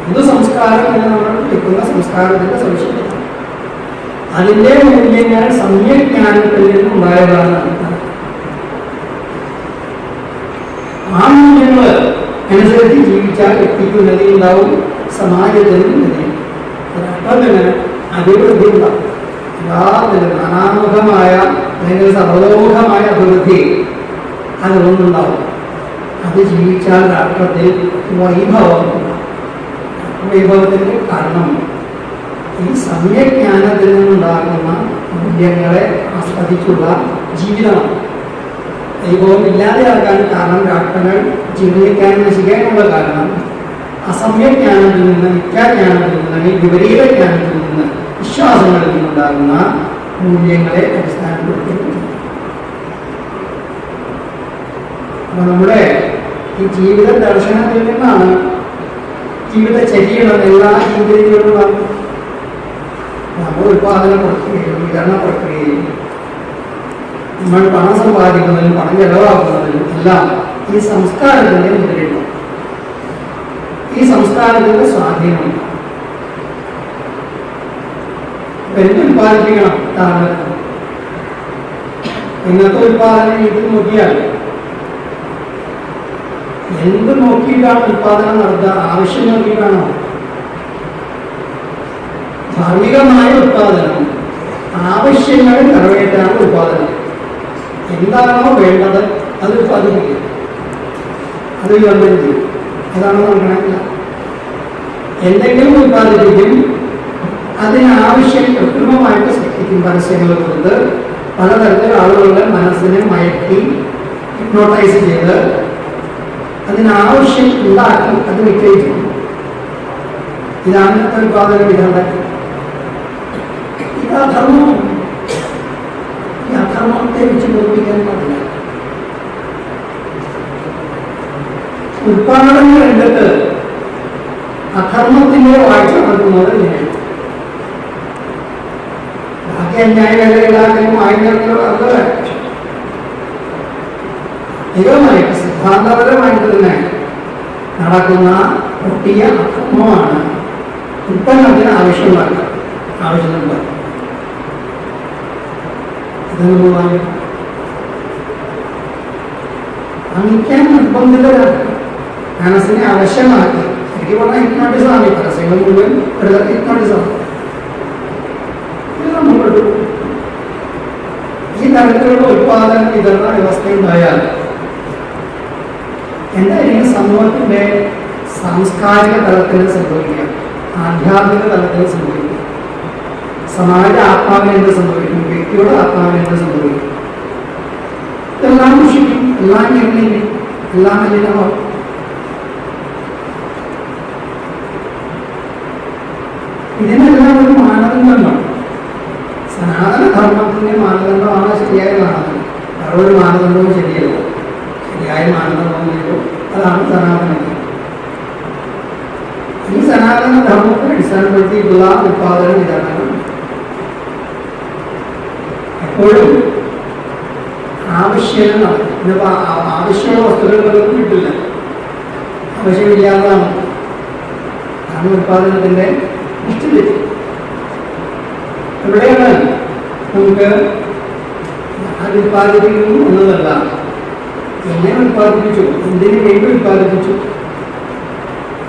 ഇത് സംസ്കാരം എന്ന് നമ്മൾ വിളിക്കുന്ന സംസ്കാരത്തിന്റെ സവിശേഷത. അതിന്റെ മൂല്യങ്ങൾ സമ്യജ്ഞാനത്തിൽ നിന്നുണ്ടായതാണ്. ആ മൂല്യങ്ങൾ അനുസരിച്ച് ജീവിച്ചാൽ വ്യക്തിക്കും നിലയുണ്ടാവും, സമാജത്തിനും നിലയും. അതിന് അഭിവൃദ്ധി ഉണ്ടാവും. എല്ലാത്തിലും നാനാമുഖമായ അല്ലെങ്കിൽ സർവതോമുഖമായ അഭിവൃദ്ധി അതുകൊണ്ടുണ്ടാവും. അത് ജീവിച്ചാൽ രാഷ്ട്രത്തിൽ വൈഭവം. വൈഭവത്തിന് കാരണം ഈ സമ്യജ്ഞാനത്തിൽ നിന്നുണ്ടാകുന്ന മൂല്യങ്ങളെ ആസ്വദിച്ചുള്ള ജീവിതമാണ്. വൈഭവം ഇല്ലാതെയാക്കാൻ കാരണം രാഷ്ട്രങ്ങൾ ജീവിക്കാൻ നശിക്കാനുള്ള കാരണം അസമ്യജ്ഞാനത്തിൽ നിന്ന്, മിഥ്യാജ്ഞാനത്തിൽ നിന്ന്, അല്ലെങ്കിൽ വിപരീത ജ്ഞാനത്തിൽ നിന്ന്, വിശ്വാസങ്ങളിൽ നിന്നുണ്ടാകുന്ന മൂല്യങ്ങളെ അടിസ്ഥാനപ്പെടുത്തി. അപ്പൊ നമ്മുടെ ഈ ജീവിത ദർശനത്തിൽ നിന്നാണ് ജീവിതചര്യകളും എല്ലാ ജീവിതങ്ങളും നമ്മുടെ ഉത്പാദന പ്രക്രിയയും വിതരണ പ്രക്രിയയും നമ്മൾ പണം സമ്പാദിക്കുന്നതിനും പണം ചെലവാക്കുന്നതിനും എല്ലാം ഈ സംസ്കാരത്തിന്റെ മുദ്രയുണ്ട്. ഈ സംസ്കാരത്തിന്റെ സ്വാധീനമുണ്ട്. എന്ത് ഉത്പാദിപ്പിക്കണം? താമസം. ഇന്നത്തെ ഉത്പാദന രീതി നോക്കിയാൽ എന്ത് നോക്കിയിട്ടാണ് ഉത്പാദനം നടത്തുക? ആവശ്യം നോക്കിയിട്ടാണോ? ധാർമ്മികമായ ഉത്പാദനം, ആവശ്യങ്ങൾ നിറവേറ്റാണ് ഉത്പാദനം. എന്താണോ വേണ്ടത് അത് ഉത്പാദിപ്പിക്കുക, അത് ഗവൺമെന്റ് ചെയ്യും. അതാണോ നടക്കണമെന്നില്ല. എന്തെങ്കിലും ഉത്പാദിപ്പിക്കും, അതിനാവശ്യം കൃത്രിമമായിട്ട് സൃഷ്ടിക്കും. പരസ്യങ്ങൾ കൊടുത്ത് പലതരത്തിൽ ആളുകളുടെ മനസ്സിനെ മയക്കി ഹിപ്നോട്ടൈസ് ചെയ്ത് അതിനാവശ്യം ഉണ്ടാക്കി അത് വിറ്റഴിക്കും. ഇതാണ് ഉത്പാദന വിധം. ഇത് അധർമ്മം. ഈ അധർമ്മത്തെ വെച്ച് തോൽപ്പിക്കാൻ പാടില്ല. ഉത്പാദനം രംഗത്ത് അധർമ്മത്തിന്റെ വാഴ്ച നടത്തുന്നത് ഇങ്ങനെയാണ്. ബാക്കി അന്യായകരയിലാണെങ്കിലും ആയിരങ്ങളോ അതല്ല, ദൈവമായിട്ട് സിദ്ധാന്തപരമായിട്ട് തന്നെ നടക്കുന്ന പൊട്ടിയ അധർമ്മമാണ് ഉൽപ്പന്നത്തിന് ആവശ്യമുണ്ടാക്കുക. ആവശ്യമുണ്ട് ഇതൊന്നും വാങ്ങിക്കാൻ നിർബന്ധിതരാണ്. മനസ്സിനെ ആവശ്യമാക്കി. ശരിക്കും പറഞ്ഞാൽ ഹിപ്നോട്ടിസമാണ്. ഈ പരസ്യങ്ങൾ മുഴുവൻ ഹിപ്നോട്ടിസമാണ്. ഈ തരത്തിലുള്ള ഉത്പാദന വിതരണ വ്യവസ്ഥയുണ്ടായാൽ എന്തായാലും സമൂഹത്തിന്റെ സാംസ്കാരിക തലത്തിൽ സംഭവിക്കാം, ആധ്യാത്മിക തലത്തിൽ സംഭവിക്കും, സമാജ ആത്മാവിന് എന്ത് സംഭവിക്കും, വ്യക്തിയുടെ ആത്മാവിന് എന്ത് സംഭവിക്കും? എല്ലാം ദുഷിക്കും, എല്ലാം എണ്ണിക്കും, എല്ലാം മലിനമാകും. ഇതിനെല്ലാം ഒരു മാനദണ്ഡമാണ്. സനാതന ധർമ്മത്തിന്റെ മാനദണ്ഡമാണ് ശരിയായ മാനദണ്ഡം. വേറൊരു മാനദണ്ഡവും ശരിയല്ല. ശരിയായ മാനദണ്ഡവും അതാണ് സനാതന ധർമ്മം. ഈ സനാതന ധർമ്മത്തെ അടിസ്ഥാനപ്പെടുത്തിയിട്ടുള്ള ഉത്പാദന വിതരണങ്ങൾ എപ്പോഴും ആവശ്യങ്ങൾ നടക്കും. ഇന്നിപ്പോൾ ആവശ്യമുള്ള വസ്തുക്കൾ പലർക്കും കിട്ടില്ല, ആവശ്യമില്ലാത്തതാണ്. കാരണം ഉത്പാദനത്തിന്റെ ഇഷ്ടം. ഇവിടെയാണ് നമുക്ക് ഞാൻ ഉൽപ്പാദിപ്പിക്കുന്നു എന്നതല്ല, എങ്ങനെ ഉൽപ്പാദിപ്പിച്ചു, എന്തിനു വേണ്ടി ഉൽപ്പാദിപ്പിച്ചു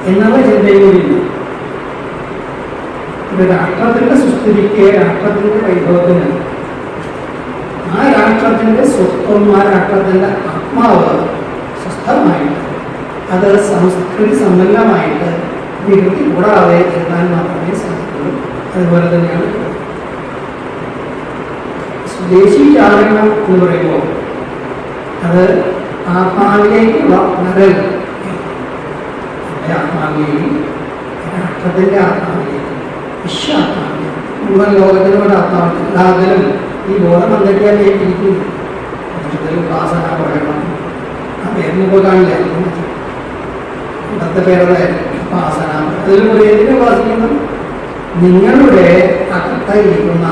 എന്നുള്ള ചിന്തയും കൂടിയില്ല. ഒരു രാഷ്ട്രത്തിന്റെ സുസ്ഥിതിക്ക്, രാഷ്ട്രത്തിന്റെ വൈഭവത്തിന്, ആ രാഷ്ട്രത്തിന്റെ സ്വത്വം, ആ രാഷ്ട്രത്തിന്റെ ആത്മാവ് സ്വസ്ഥമായിട്ട്, അത് സംസ്കൃതി സമ്പന്നമായിട്ട് വികൃതി കൂടാതെ എത്താൻ മാത്രമേ സാധിക്കുള്ളൂ. അതുപോലെ തന്നെയാണ് സ്വദേശി ചാരണം എന്ന് പറയുമ്പോൾ അത് ആത്മാവിലേക്കുള്ള ഉണരൽ, ആത്മാവിലേക്കും രാഷ്ട്രത്തിന്റെ ആത്മാവിലേക്കും വിശ്വാത്മാവിലേക്കും മുഴുവൻ ലോകത്തിനോട് ആത്മാവില്ല. എല്ലാത്തിലും ഈ ബോധം വന്നിട്ടാൽ ഇരിക്കുന്നു. ഉപാസന പറയണം, ആ പേരിനിപ്പോൾ കാണില്ല, ഇന്നത്തെ പേരതായിരുന്നു ഉപാസന. അതിൽ എന്തിനെ ഉപാസിക്കണം? നിങ്ങളുടെ അകത്തായിരിക്കുന്ന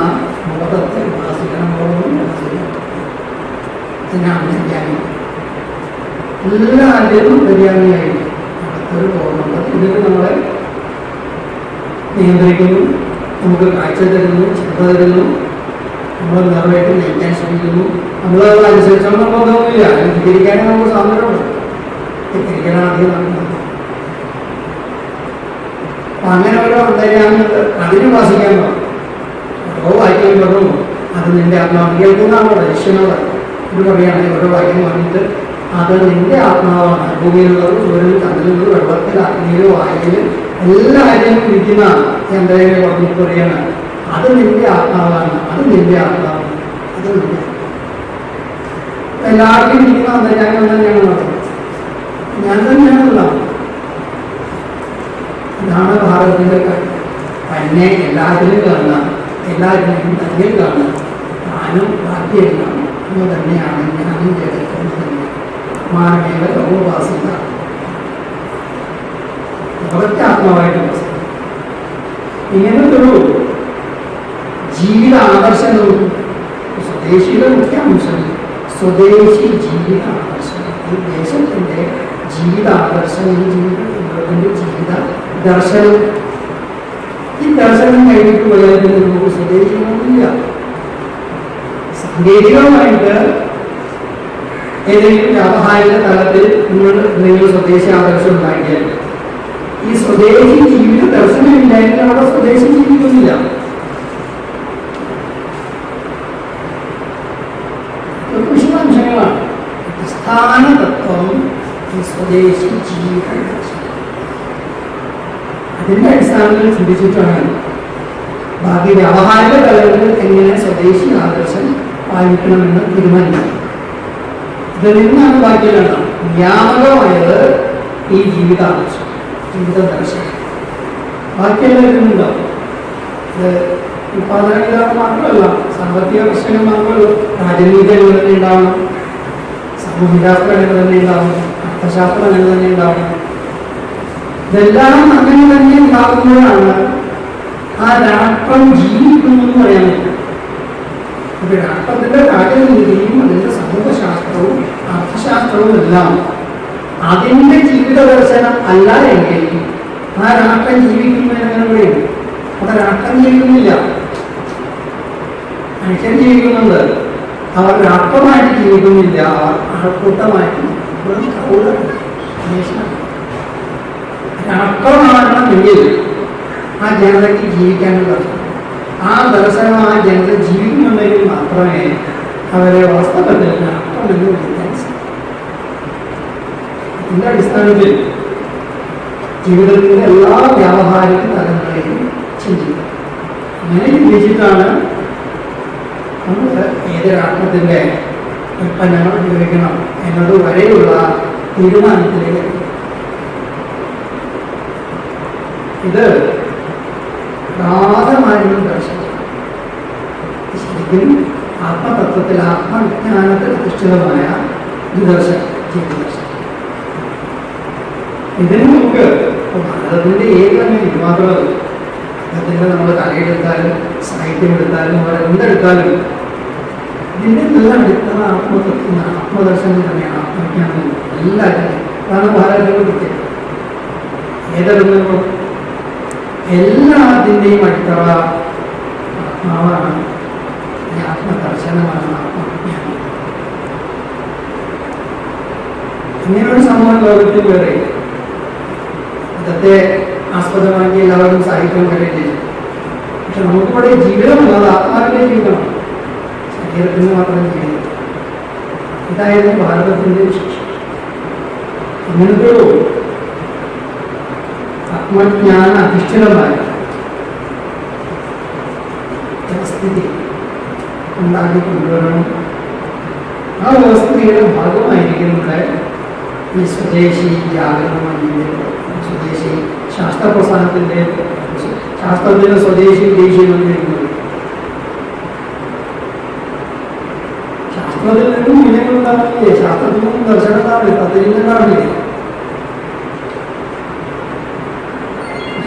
ബോധത്തെ ഉപാസിക്കണം. എല്ലാവരും പര്യാപ്തിയായിരിക്കും. അടുത്തൊരു ബോധമുണ്ട്, ഇതിന് നമ്മളെ നിയന്ത്രിക്കുന്നു, നമുക്ക് കാഴ്ച തരുന്നു, ചിന്ത തരുന്നു, നമ്മൾ നിറവേറ്റി നയിക്കാൻ ശ്രമിക്കുന്നു. നമ്മളത് അനുസരിച്ചൊന്നും ബോധമൊന്നുമില്ല. ധിക്കരിക്കാനേ നമുക്ക് സ്വാതന്ത്ര്യമുണ്ട്. ധിക്കരിക്കാനാണ് അധികം നടക്കുന്നത്. അപ്പൊ അങ്ങനെ ഓരോ അന്തര്യാമിയുണ്ട്, അതിന് ഉപാസിക്കാൻ പറഞ്ഞു. ഓരോ വാക്യം പറഞ്ഞു, അത് നിന്റെ ആത്മാവ് കേൾക്കുന്നതാണോ ലക്ഷ്യനോട് ഇത് പറയുകയാണെങ്കിൽ ഓരോ വാക്യം പറഞ്ഞിട്ട് അത് നിന്റെ ആത്മാവാണ്. ഭൂമിയിലുള്ളത്, സൂര്യനിൽ, ചന്ദ്രനിൽ, വെള്ളത്തിൽ, അഗ്നിയിൽ, വായുവിൽ എല്ലാ കാര്യങ്ങളും ഇരിക്കുന്ന ചന്ദ്രനെ പറഞ്ഞിട്ട് പറയാണ് അത് നിന്റെ ആത്മാവാണ്, അത് നിന്റെ ആത്മാവാണ്, അത് നിന്റെ. എല്ലാവർക്കും ഇരിക്കുന്ന അന്തര്യാമം തന്നെയാണ് നടക്കുന്നത്. ഞാൻ തന്നെയാണല്ല. ഇതാണ് ഭാരതത്തിന്റെ കാര്യം. തന്നെ എല്ലാത്തിലും കാണുക, എല്ലാത്തിനും തന്നിൽ കാണുക, താനും ബാക്കിയെല്ലാം എന്ന് തന്നെയാണ്. ഞാനും ജഗത്തും തന്നെ മാനവീയ ലോകോപാസിത ഒരൊറ്റ ആത്മാവായിട്ട് ഉപാസിക്കുക. ഇങ്ങനത്തെ ഒരു ജീവിത ആദർശം നോക്കും. സ്വദേശിയുടെ മുഖ്യ അംശം സ്വദേശി ജീവിത ആദർശം. ഈ ദേശത്തിന്റെ ജീവിത ആദർശം, ഈ ജീവിതത്തിന്റെ ജീവിത ദർശനം. ഈ ദർശനം കഴിഞ്ഞിട്ട് പോയാൽ നമുക്ക് സ്വദേശിയൊന്നുമില്ല. സാങ്കേതികമായിട്ട് ഏതെങ്കിലും വ്യാവഹാരിക തലത്തിൽ നിങ്ങൾ സ്വദേശി ആദർശം ഉണ്ടാക്കിയാൽ ഈ സ്വദേശി ജീവിത ദർശനം ഇല്ലായെങ്കിൽ അവിടെ സ്വദേശി ജീവിക്കുന്നില്ല. വിശദാംശങ്ങളാണ്. അടിസ്ഥാന തത്വം ഈ സ്വദേശി ജീവിത ദർശനം. അതിന്റെ അടിസ്ഥാനത്തിൽ ചിന്തിച്ചിട്ടാണ് ബാക്കി വ്യാവഹാരിക തലങ്ങളിൽ എങ്ങനെ സ്വദേശി ആദർശം പാലിക്കണമെന്ന് തീരുമാനിക്കണം. ഇതിൽ നിന്നാണ് ബാക്കിയുള്ള വ്യാപകമായത് ഈ ജീവിതാദർശം, ജീവിത ദർശനം. ബാക്കിയെല്ലാം ഇതിനുണ്ടാവും. ഇത് ഉത്പാദനങ്ങൾ മാത്രമല്ല, സാമ്പത്തിക പ്രശ്നങ്ങൾ മാത്രമല്ല, രാജനീതി അങ്ങനെ തന്നെ ഉണ്ടാവണം, സാമൂഹ്യശാസ്ത്രം അങ്ങനെ തന്നെ ഉണ്ടാവണം, അർത്ഥശാസ്ത്രം അങ്ങനെ തന്നെ ഉണ്ടാവണം. ഇതെല്ലാം അങ്ങനെ തന്നെ ഉണ്ടാകുമ്പോഴാണ് ആ രാഷ്ട്രം ജീവിക്കുന്നു എന്ന് പറയാൻ പറ്റും. അപ്പൊ രാഷ്ട്രത്തിന്റെ രാജനീതിയും അതിന്റെ സമൂഹശാസ്ത്രവും അർത്ഥശാസ്ത്രവും എല്ലാം അതിന്റെ ജീവിത ദർശനം അല്ല എങ്കിൽ ആ രാഷ്ട്രം ജീവിക്കുന്നു എങ്ങനെ പറയും? അവിടെ രാഷ്ട്രം ജീവിക്കുന്നില്ല, മനുഷ്യൻ ജീവിക്കുന്നുണ്ട്. അവർ രാഷ്ട്രമായിട്ട് ജീവിക്കുന്നില്ല, അവർ ആൾക്കൂട്ടമായിട്ട്. രാഷ്ട്രമാകണമെങ്കിൽ ആ ജനതയ്ക്ക് ജീവിക്കാനുള്ള ദർശനം, ആ ദർശനം ആ ജനത ജീവിക്കുന്നുണ്ടെങ്കിൽ മാത്രമേ അവരെ വാസ്തവത്തിൽ രാഷ്ട്രമെന്ന് വിളിക്കാൻ സാധിക്കൂ. ഇതിന്റെ അടിസ്ഥാനത്തിൽ ജീവിതത്തിന്റെ എല്ലാ വ്യാവഹാരിക തലങ്ങളെയും ചിന്തിക്കുക. അങ്ങനെ ചിന്തിച്ചിട്ടാണ് നമ്മൾ ഏത് രാഷ്ട്രത്തിന്റെ ഉൽപ്പന്നങ്ങൾ ഉപയോഗിക്കണം എന്നത് വരെയുള്ള തീരുമാനത്തിലേക്ക് എത്തും. ഇത് ഗാഠമായിരുന്നു ദർശനം. ശരിക്കും ആത്മതത്വത്തിൽ, ആത്മവിജ്ഞാനത്തിൽ അധിഷ്ഠിതമായ ഈ ദർശനം, ജീവിതദർശനം. ഇതിന് നമുക്ക് ഭാരതത്തിന്റെ ഏത് തന്നെ വിവാദങ്ങളും അദ്ദേഹത്തിന്റെ നമ്മൾ കലയെടുത്താലും സാഹിത്യം എടുത്താലും അവിടെ എന്തെടുത്താലും ഇതിൻ്റെ എല്ലാം എടുക്കുന്ന ആത്മതത്വം, ആത്മദർശനം തന്നെയാണ്, ആത്മവിജ്ഞാനം എല്ലാവരും. അതാണ് ഭാരതത്തിന്റെ പ്രത്യേകത. ഏതെടുക്കുമ്പോൾ എല്ലാത്തിൻ്റെയും അടിത്തറ ആത്മാവാണ്, ഈ ആത്മദർശനമാണ് ആത്മജ്ഞാനം. ഇങ്ങനെയൊരു സംഭവം ലോകത്തിൽ വേറെ ഇന്നത്തെ ആസ്പദമാക്കി എല്ലാവരും സാഹിത്യം കഴിയില്ല. പക്ഷെ നമുക്കിവിടെ ജീവിതമുള്ളത് ആത്മാവിന്റെ ജീവിതമാണ്, ശരീരത്തിന് മാത്രം ജീവിതം. ഇതായിരുന്നു ഭാരതത്തിന്റെ വിശേഷം. അങ്ങനത്തെ ആത്മജ്ഞാന അധിഷ്ഠിതമായ വ്യവസ്ഥിതി ഉണ്ടാക്കി കൊണ്ടുവരണം. ആ വ്യവസ്ഥയുടെ ഭാഗമായിരിക്കും ഇവിടെ ഈ സ്വദേശി ജാഗരണം, സ്വദേശി ശാസ്ത്രപ്രസ്ഥാനത്തിൻ്റെ ശാസ്ത്രത്തിൻ്റെ സ്വദേശി ദേശീയം എന്നിരിക്കുന്നത്. ശാസ്ത്രത്തിൽ നിന്നും വിനയങ്ങളുണ്ടാവില്ലേ, ശാസ്ത്രത്തിൽ നിന്നും ദർശനം ഉണ്ടാവില്ലേ, തത്വചിന്ത ഉണ്ടാവില്ലേ.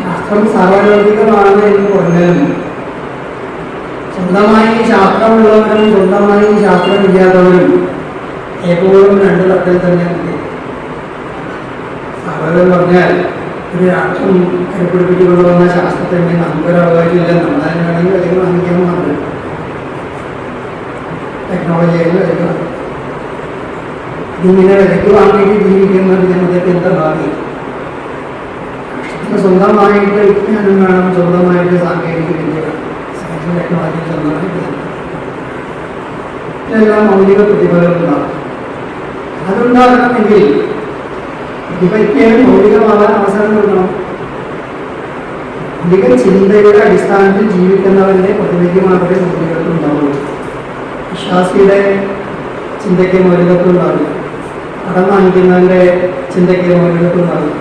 ശാസ്ത്രം സാർവലൗകികമാണ് എന്ന് പറഞ്ഞാലും സ്വന്തമായി ശാസ്ത്രമുള്ളവരും സ്വന്തമായി ശാസ്ത്രമില്ലാത്തവരും എപ്പോഴും രണ്ട് തട്ടിൽ തന്നെ ഉണ്ട്. സാധാരണ പറഞ്ഞാൽ ഒരു രാഷ്ട്രം കരുപ്പിടിപ്പിച്ച് കൊണ്ടുവന്ന ശാസ്ത്രത്തിന് നമുക്കൊരു അവകാശമില്ല, നമ്മളതിന് വേണമെങ്കിൽ വിലക്ക് വാങ്ങിക്കാൻ മാത്രം ടെക്നോളജിയിൽ വിലക്ക് ഇതിങ്ങനെ വിലക്ക് വാങ്ങിയിട്ട് ജീവിക്കുന്ന ജനതയ്ക്ക് എന്താ ഭാവി? സ്വന്തമായിട്ട് വിജ്ഞാനം വേണം, സ്വന്തമായിട്ട് സാങ്കേതിക വിദ്യ വേണം, സയൻസ് ടെക്നോളജി സ്വന്തമായിട്ട് ഇതെല്ലാം മൗലിക പ്രതിഫലമുണ്ടാകും. അതുണ്ടാകണമെങ്കിൽ പ്രതിപറ്റിയാലും മൗലികമാകാൻ അവസരം കൊടുക്കണം. മൗലിക ചിന്തയുടെ അടിസ്ഥാനത്തിൽ ജീവിക്കുന്നവരുടെ പ്രതിഭയ്ക്ക് മാത്രമേ മൗലികത്വം ഉണ്ടാവുള്ളൂ. വിശ്വാസിയുടെ ചിന്തയ്ക്ക് മൗലികത്വം ഉണ്ടാവില്ല, കടം വാങ്ങിക്കുന്നവൻ്റെ ചിന്തയ്ക്ക് മൗലികത്വം ഉണ്ടാവില്ല.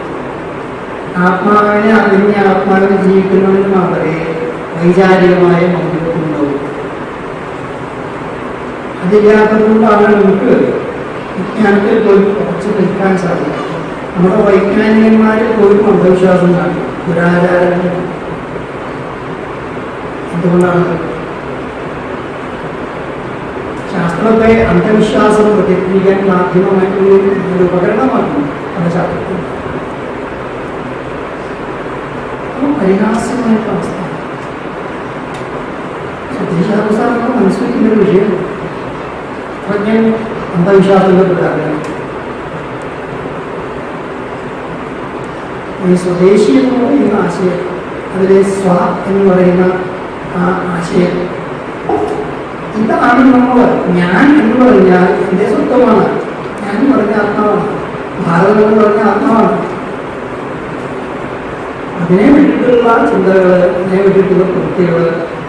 ആത്മാവിനെ അറിഞ്ഞ ആത്മാവിനെ ജീവിക്കുന്നവന് മാത്രമേ വൈചാരികമായ മൗലികത്വം ഉണ്ടാവൂ. അതില്ലാത്തതുകൊണ്ടാണ് നമുക്ക് വിജ്ഞാനത്തിൽ പോയി കുറച്ച് നിൽക്കാൻ സാധിക്കും. നമ്മുടെ വൈജ്ഞാനികന്മാരിൽ പോലും അന്ധവിശ്വാസം കാണും, ദുരാചാരങ്ങൾ. എന്തുകൊണ്ടാണ്? ശാസ്ത്രത്തെ അന്ധവിശ്വാസം പ്രചരിപ്പിക്കാൻ മാധ്യമമായിട്ടുള്ള ഒരു ഉപകരണമാക്കുന്നു പല ശാസ്ത്രത്തിൽ. പരിഹാസ്യമായിട്ടുള്ള അവസ്ഥ സ്വദേശാവസ്ഥ മനസ്സിലാക്കുന്ന ഒരു വിഷയം. ഞാൻ അന്ധവിശ്വാസങ്ങളുടെ പ്രചാരണം ഈ സ്വദേശി എന്ന് പറയുന്ന ആശയം, അതിലെ സ്വ എന്ന് പറയുന്ന ആ ആശയം, ഇതാണ് നമ്മൾ. ഞാൻ എന്ന് പറഞ്ഞാൽ എൻ്റെ സ്വത്വമാണ്, ഞാൻ എന്ന് പറഞ്ഞ ആത്മാവാണ്, ഭാരതം എന്ന് പറഞ്ഞ ആത്മാവാണ്. അതിനെ വിട്ടിട്ടുള്ള ചിന്തകൾ, അതിനെ വിട്ടിട്ടുള്ള പ്രവൃത്തികൾ,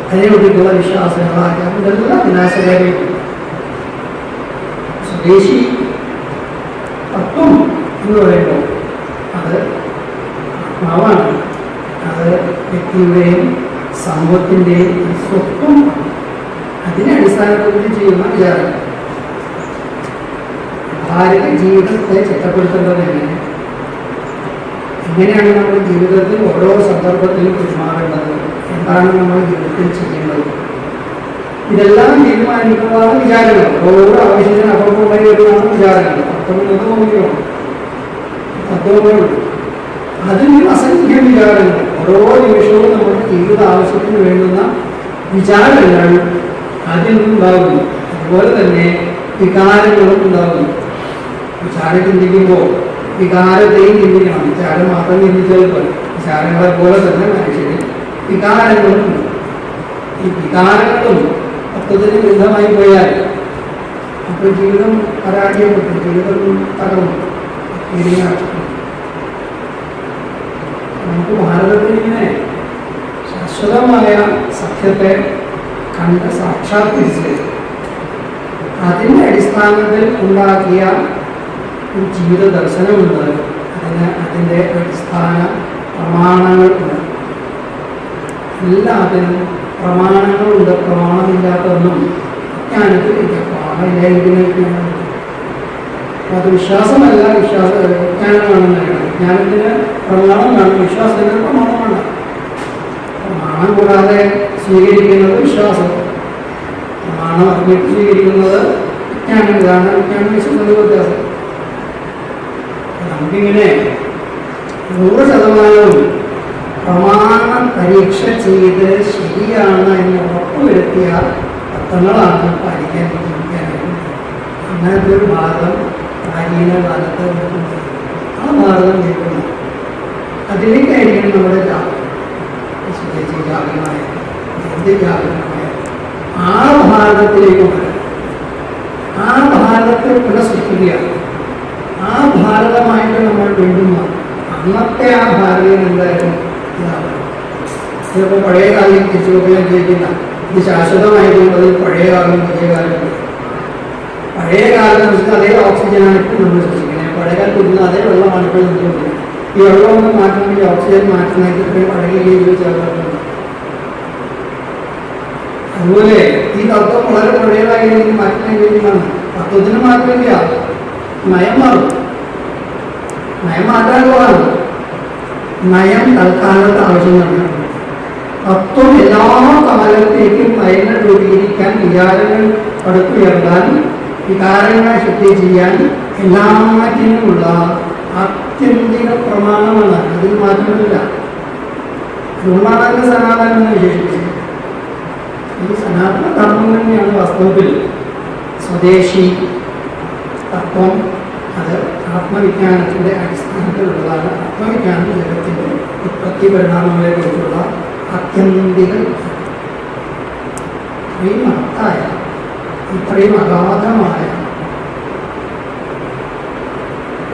അതിനെ വിട്ടിട്ടുള്ള വിശ്വാസങ്ങൾ, ഇതെല്ലാം വിനാശകാരിയാണ്. സ്വദേശി തത്വം എന്ന് പറയുമ്പോൾ അത് ആത്മാവാണ്, അത് വ്യക്തിയുടെയും സമൂഹത്തിൻ്റെയും സ്വത്വമാണ്. അതിനെ അടിസ്ഥാനപ്പെടുത്തി ചെയ്യുന്ന വിചാരം. ഭാരത ജീവിതത്തെ ചിട്ടപ്പെടുത്തേണ്ടത് എങ്ങനെയാണ് നമ്മൾ ജീവിതത്തിൽ ഓരോ സന്ദർഭത്തിലും പെരുമാറേണ്ടത്, എന്താണ് നമ്മൾ ജീവിതത്തിൽ ചെയ്യേണ്ടത്, ഇതെല്ലാം തീരുമാനിക്കുന്നതാണ് വിചാരങ്ങൾ. ഓരോ ആവശ്യത്തിന് അപ്പുറമുണ്ടായി വരുന്നതാണ് വിചാരങ്ങൾ. തത്വങ്ങളുണ്ട്, അതിന് അസംഖ്യം വിചാരങ്ങൾ. ഓരോ നിമിഷവും നമ്മുടെ ജീവിത ആവശ്യത്തിന് വേണ്ടുന്ന വിചാരങ്ങൾ അതിൽ നിന്നുണ്ടാകുന്നു. അതുപോലെ തന്നെ വികാരങ്ങളും ഉണ്ടാകുന്നു. വിചാരം ചിന്തിക്കുമ്പോൾ വികാരത്തെയും ചിന്തിക്കണം. വിചാരം മാത്രം ചിന്തിച്ചാൽ പോലെ വിചാരങ്ങളെ പോലെ തന്നെ മനുഷ്യന് വികാരങ്ങളും ഉണ്ട്. ഈ വികാരങ്ങളും തത്വത്തിന് വിരുദ്ധമായി പോയാൽ അപ്പോൾ ജീവിതം പരാജയപ്പെട്ടു, ജീവിതം തകർന്നു. നമുക്ക് ഭാരതത്തിൽ ഇങ്ങനെ ശാശ്വതമായ സത്യത്തെ കണ്ട് സാക്ഷാത്കരിച്ച് അതിൻ്റെ അടിസ്ഥാനത്തിൽ ഉണ്ടാക്കിയ ഒരു ജീവിത ദർശനമുണ്ട്. അതിൻ്റെ അടിസ്ഥാന പ്രമാണങ്ങളുണ്ട്. എല്ലാത്തിനും പ്രമാണങ്ങളുണ്ട്. പ്രമാണമില്ലാത്തതൊന്നും വിജ്ഞാനത്തിലില്ല. പ്രമാണമില്ലായിരിക്കുന്ന അത് വിശ്വാസമല്ല, വിജ്ഞാനമാണെന്ന് വേണം. വിജ്ഞാനത്തിന് പ്രമാണം വേണം, വിശ്വാസത്തിന് പ്രമാണമാണ്. പ്രമാണം കൂടാതെ സ്വീകരിക്കുന്നത് വിശ്വാസം, പ്രമാണം അറിഞ്ഞിട്ട് സ്വീകരിക്കുന്നത് വിജ്ഞാനം. കാരണം വിജ്ഞാനം വിശ്വാസത്തിന്റെ വ്യത്യാസം. നമുക്കിങ്ങനെ 100% പ്രമാണ പരീക്ഷ ചെയ്ത് ശരിയാണ് എന്ന് ഉറപ്പ് ഉറപ്പുവരുത്തിയ തത്വങ്ങളാണ് പാലിക്കാൻ ജീവിക്കാനായിട്ട്. അങ്ങനത്തെ ഒരു ഭാരതം പ്രാചീന കാലത്ത് വരുന്നത്. ആ ഭാരതം കേൾക്കുന്നു. അതിലേക്കായിരിക്കണം നമ്മുടെ ജാതകം, സ്വദേശി ജാതകമായ ഇന്ത്യ ജാതകമായ ആ ഭാരതത്തിലേക്ക് വരാം. ആ ഭാരതത്തെ പുനഃസൃഷ്ടിക്കുകയാണ്. ആ ഭാരതമായിട്ട് നമ്മൾ വീണ്ടും അന്നത്തെ ആ ഭാരതീയൻ എന്തായാലും ഇതാവും. ചിലപ്പോൾ പഴയ കാലം തിരിച്ചു നോക്കാൻ ചോദിക്കില്ല. ഇത് ശാശ്വതമായതുകൊണ്ട് പഴയ കാലം പുതിയ കാലം. പഴയ കാലം വെച്ചാൽ അതേ ഓക്സിജനാണ് ഇപ്പോൾ നമ്മൾ ശ്വസിക്കുന്നത്. പഴയ കാലത്ത് കൊടുക്കുന്ന അതേ വെള്ളമാണ് ഇപ്പോൾ നിൽക്കുന്നത്. ഈ വെള്ളമൊന്നും മാറ്റണമെങ്കിൽ ഓക്സിജൻ മാറ്റുന്നതിന് ഇത്രയും പഴയ രീതിയിൽ ചേർന്നിട്ടുണ്ട്. അതുപോലെ ഈ തത്വം വളരെ പഴയതായ രീതിയിൽ മാറ്റുന്ന രീതിയിലാണ്. തത്വത്തിന് മാറ്റമില്ല, നയം മാറും. നയം മാറ്റാൻ പോകാണ്. നയം തൽക്കാലത്ത് ആവശ്യമാണ്. തത്വം എല്ലാ കാലത്തേക്കും നയങ്ങൾ രൂപീകരിക്കാൻ, വിചാരങ്ങൾ പടുത്തുയർത്താൻ, വികാരങ്ങളെ ശുദ്ധി ചെയ്യാൻ എല്ലാറ്റിനുമുള്ള ആത്യന്തിക പ്രമാണമാണ്. അതിൽ മാറ്റമില്ല. അതുകൊണ്ടാണ് അതിനെ സനാതനം എന്ന് വിശേഷിപ്പിച്ചത്. ഈ സനാതന ധർമ്മം തന്നെയാണ് വാസ്തവത്തിൽ സ്വദേശി തത്വം. അത് ആത്മവിജ്ഞാനത്തിൻ്റെ അടിസ്ഥാനത്തിലുള്ളതാണ്. ആത്മവിജ്ഞാന ജഗത്തിൻ്റെ ഉത്പത്തി പരിണാമങ്ങളെ കുറിച്ചുള്ള ആത്യന്തിക ഇത്രയും മഹത്തായ, ഇത്രയും അഗാധമായ,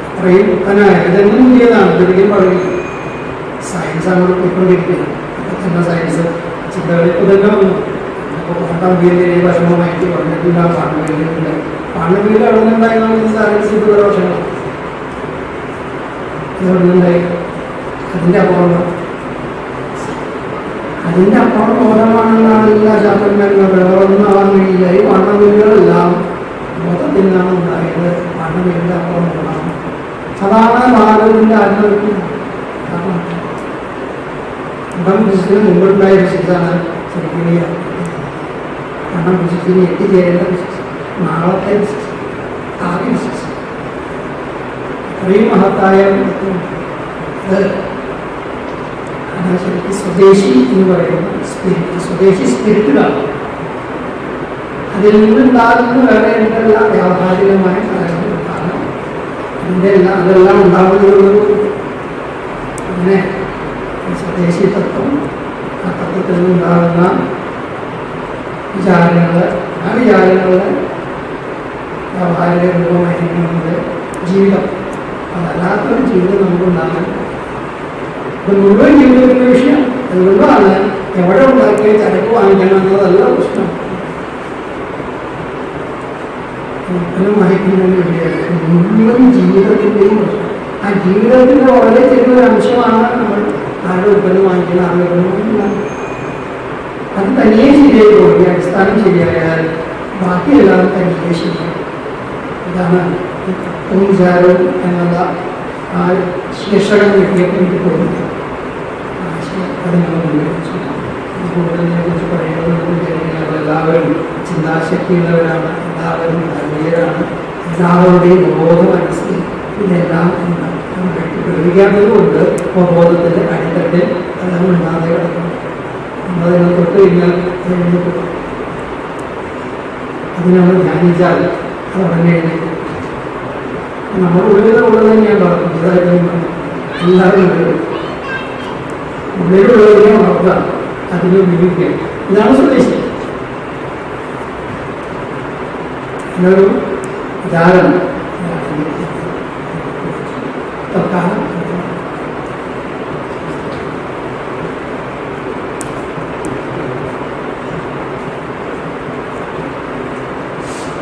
ഇത്രയും മുക്തനായ, ഇതെന്നും പുതിയതാണ്. ഇതൊരിക്കലും പറയുക സയൻസ് അങ്ങോട്ട് പോയിക്കൊണ്ടിരിക്കുകയാണ്. തന്നെ സയൻസ് ചിന്തകളിൽ പുതന്നെ വന്നു. അപ്പോൾ പാണ്ഡവീരിലെ ഭക്ഷണമായിട്ട് പറഞ്ഞിട്ടില്ല. പാണ്ഡവീരിലുണ്ട്. പാണ്ഡവീരിൽ അവിടെ നിന്നുണ്ടായി നമുക്ക് സയൻസ് ഇതുവരെ വർഷങ്ങൾ ഇതുണ്ടായി. അതിൻ്റെ അപ്പുറം ബോധമാണെന്നാണ് എല്ലാ ശാസ്ത്രജ്ഞന്മാരും. വേറൊന്നും ആവാൻ കഴിയില്ല. ഈ പാണ്ഡവീരുകളെല്ലാം ബോധത്തിൽ നിന്നാണ് ഉണ്ടായത്. പാണ്ഡവീരിൻ്റെ അപ്പുറം ബോധമാണ്. അതാണ് ഭാരതത്തിൻ്റെ ആത്മവിജ്ഞാനം. കാരണം ഫിസിക്സിന് മുമ്പുണ്ടായ ഫിസിക്സാണ് ശരിക്കും. കാരണം ഫിസിക്സിന് എത്തിച്ചേരേണ്ട ഫിസിക്സ്, നാളത്തെ ഫിസിക്സ്, ആദ്യ ഫിസിക്സ് അത്രയും മഹത്തായ ശരിക്കും സ്വദേശി എന്ന് പറയുന്ന സ്പിരിറ്റ്, സ്വദേശി സ്പിരിറ്റിലാണ്. അതിൽ നിന്നുണ്ടാകുന്ന വേറെ എന്തെല്ലാം വ്യാവഹാരികമായ കാര്യങ്ങളുണ്ടാകാം. അതെല്ലാം ഉണ്ടാകുന്നത് അങ്ങനെ സ്വദേശി തത്വം, ആ തത്വത്തിൽ നിന്നുണ്ടാകുന്ന വിചാരങ്ങൾ, ആ വിചാരങ്ങളുടെ വ്യാവഹാരിക രൂപമായിരിക്കുന്നത് ജീവിതം. അതല്ലാത്തൊരു ജീവിതം നമുക്കുണ്ടാകാൻ ഇത് മുഴുവൻ ജീവിതത്തിൻ്റെ വിഷയം. അതുകൊണ്ടാണ് എവിടെ ഉണ്ടാക്കിയ ചരക്ക് വാങ്ങിക്കണം എന്നതല്ല പ്രശ്നം. ഒരിക്കലും വായിക്കുന്നതിന് വിഷയമല്ല, മുഴുവൻ ജീവിതത്തിൻ്റെയും പ്രശ്നം. ആ ജീവിതത്തിൻ്റെ വളരെ ചെറിയൊരു അംശമാണ് നമ്മൾ ആരുടെ ഉൽപ്പന്നം വാങ്ങിക്കണം, ആരുടെ ഉൽപ്പന്നം വാങ്ങിക്കണം. അത് തനിയെ ശരിയായി പോകും. അടിസ്ഥാനം ശരിയായാൽ ബാക്കിയെല്ലാം തനിയെ ശരിയായി. ഇതാണ് വിചാരവും എന്നുള്ള ആ ശീർഷകം കിട്ടിയപ്പോൾ എനിക്ക് തോന്നുന്നത്. അത് ഞങ്ങൾ ഉപയോഗിച്ചു. കൂടുതലിനെ കുറിച്ച് പറയുന്നത് എല്ലാവരും ചിന്താശക്തിയുള്ളവരാണ്, എല്ലാവരും ധാർമ്മികരാണ്, എല്ലാവരുടെയും ബോധ മനസ്സിൽ ഇതെല്ലാം പ്രകടിക്കാത്തത് കൊണ്ട് ബോധത്തിൻ്റെ അടിത്തട്ടിൽ അതെല്ലാം ഉണ്ടാതെ കിടക്കുന്നു. നമ്മളതിനെ തൊട്ട് കഴിഞ്ഞാൽ അതിനെ നമ്മൾ ധ്യാനിച്ചാൽ അത് ഉടനെ എഴുന്നേക്കും. നമ്മുടെ ഉള്ളിലുള്ളത് തന്നെയാണ് പറഞ്ഞത്. ഇതായിരുന്നു എല്ലാവരും ഉള്ളിലുള്ളതിനെ ഉണർത്തുക, അതിനെ ഉപയോഗിക്കുക. ഇതാണ് സ്വദേശി. എന്നൊരു വിചാരം തൽക്കാലം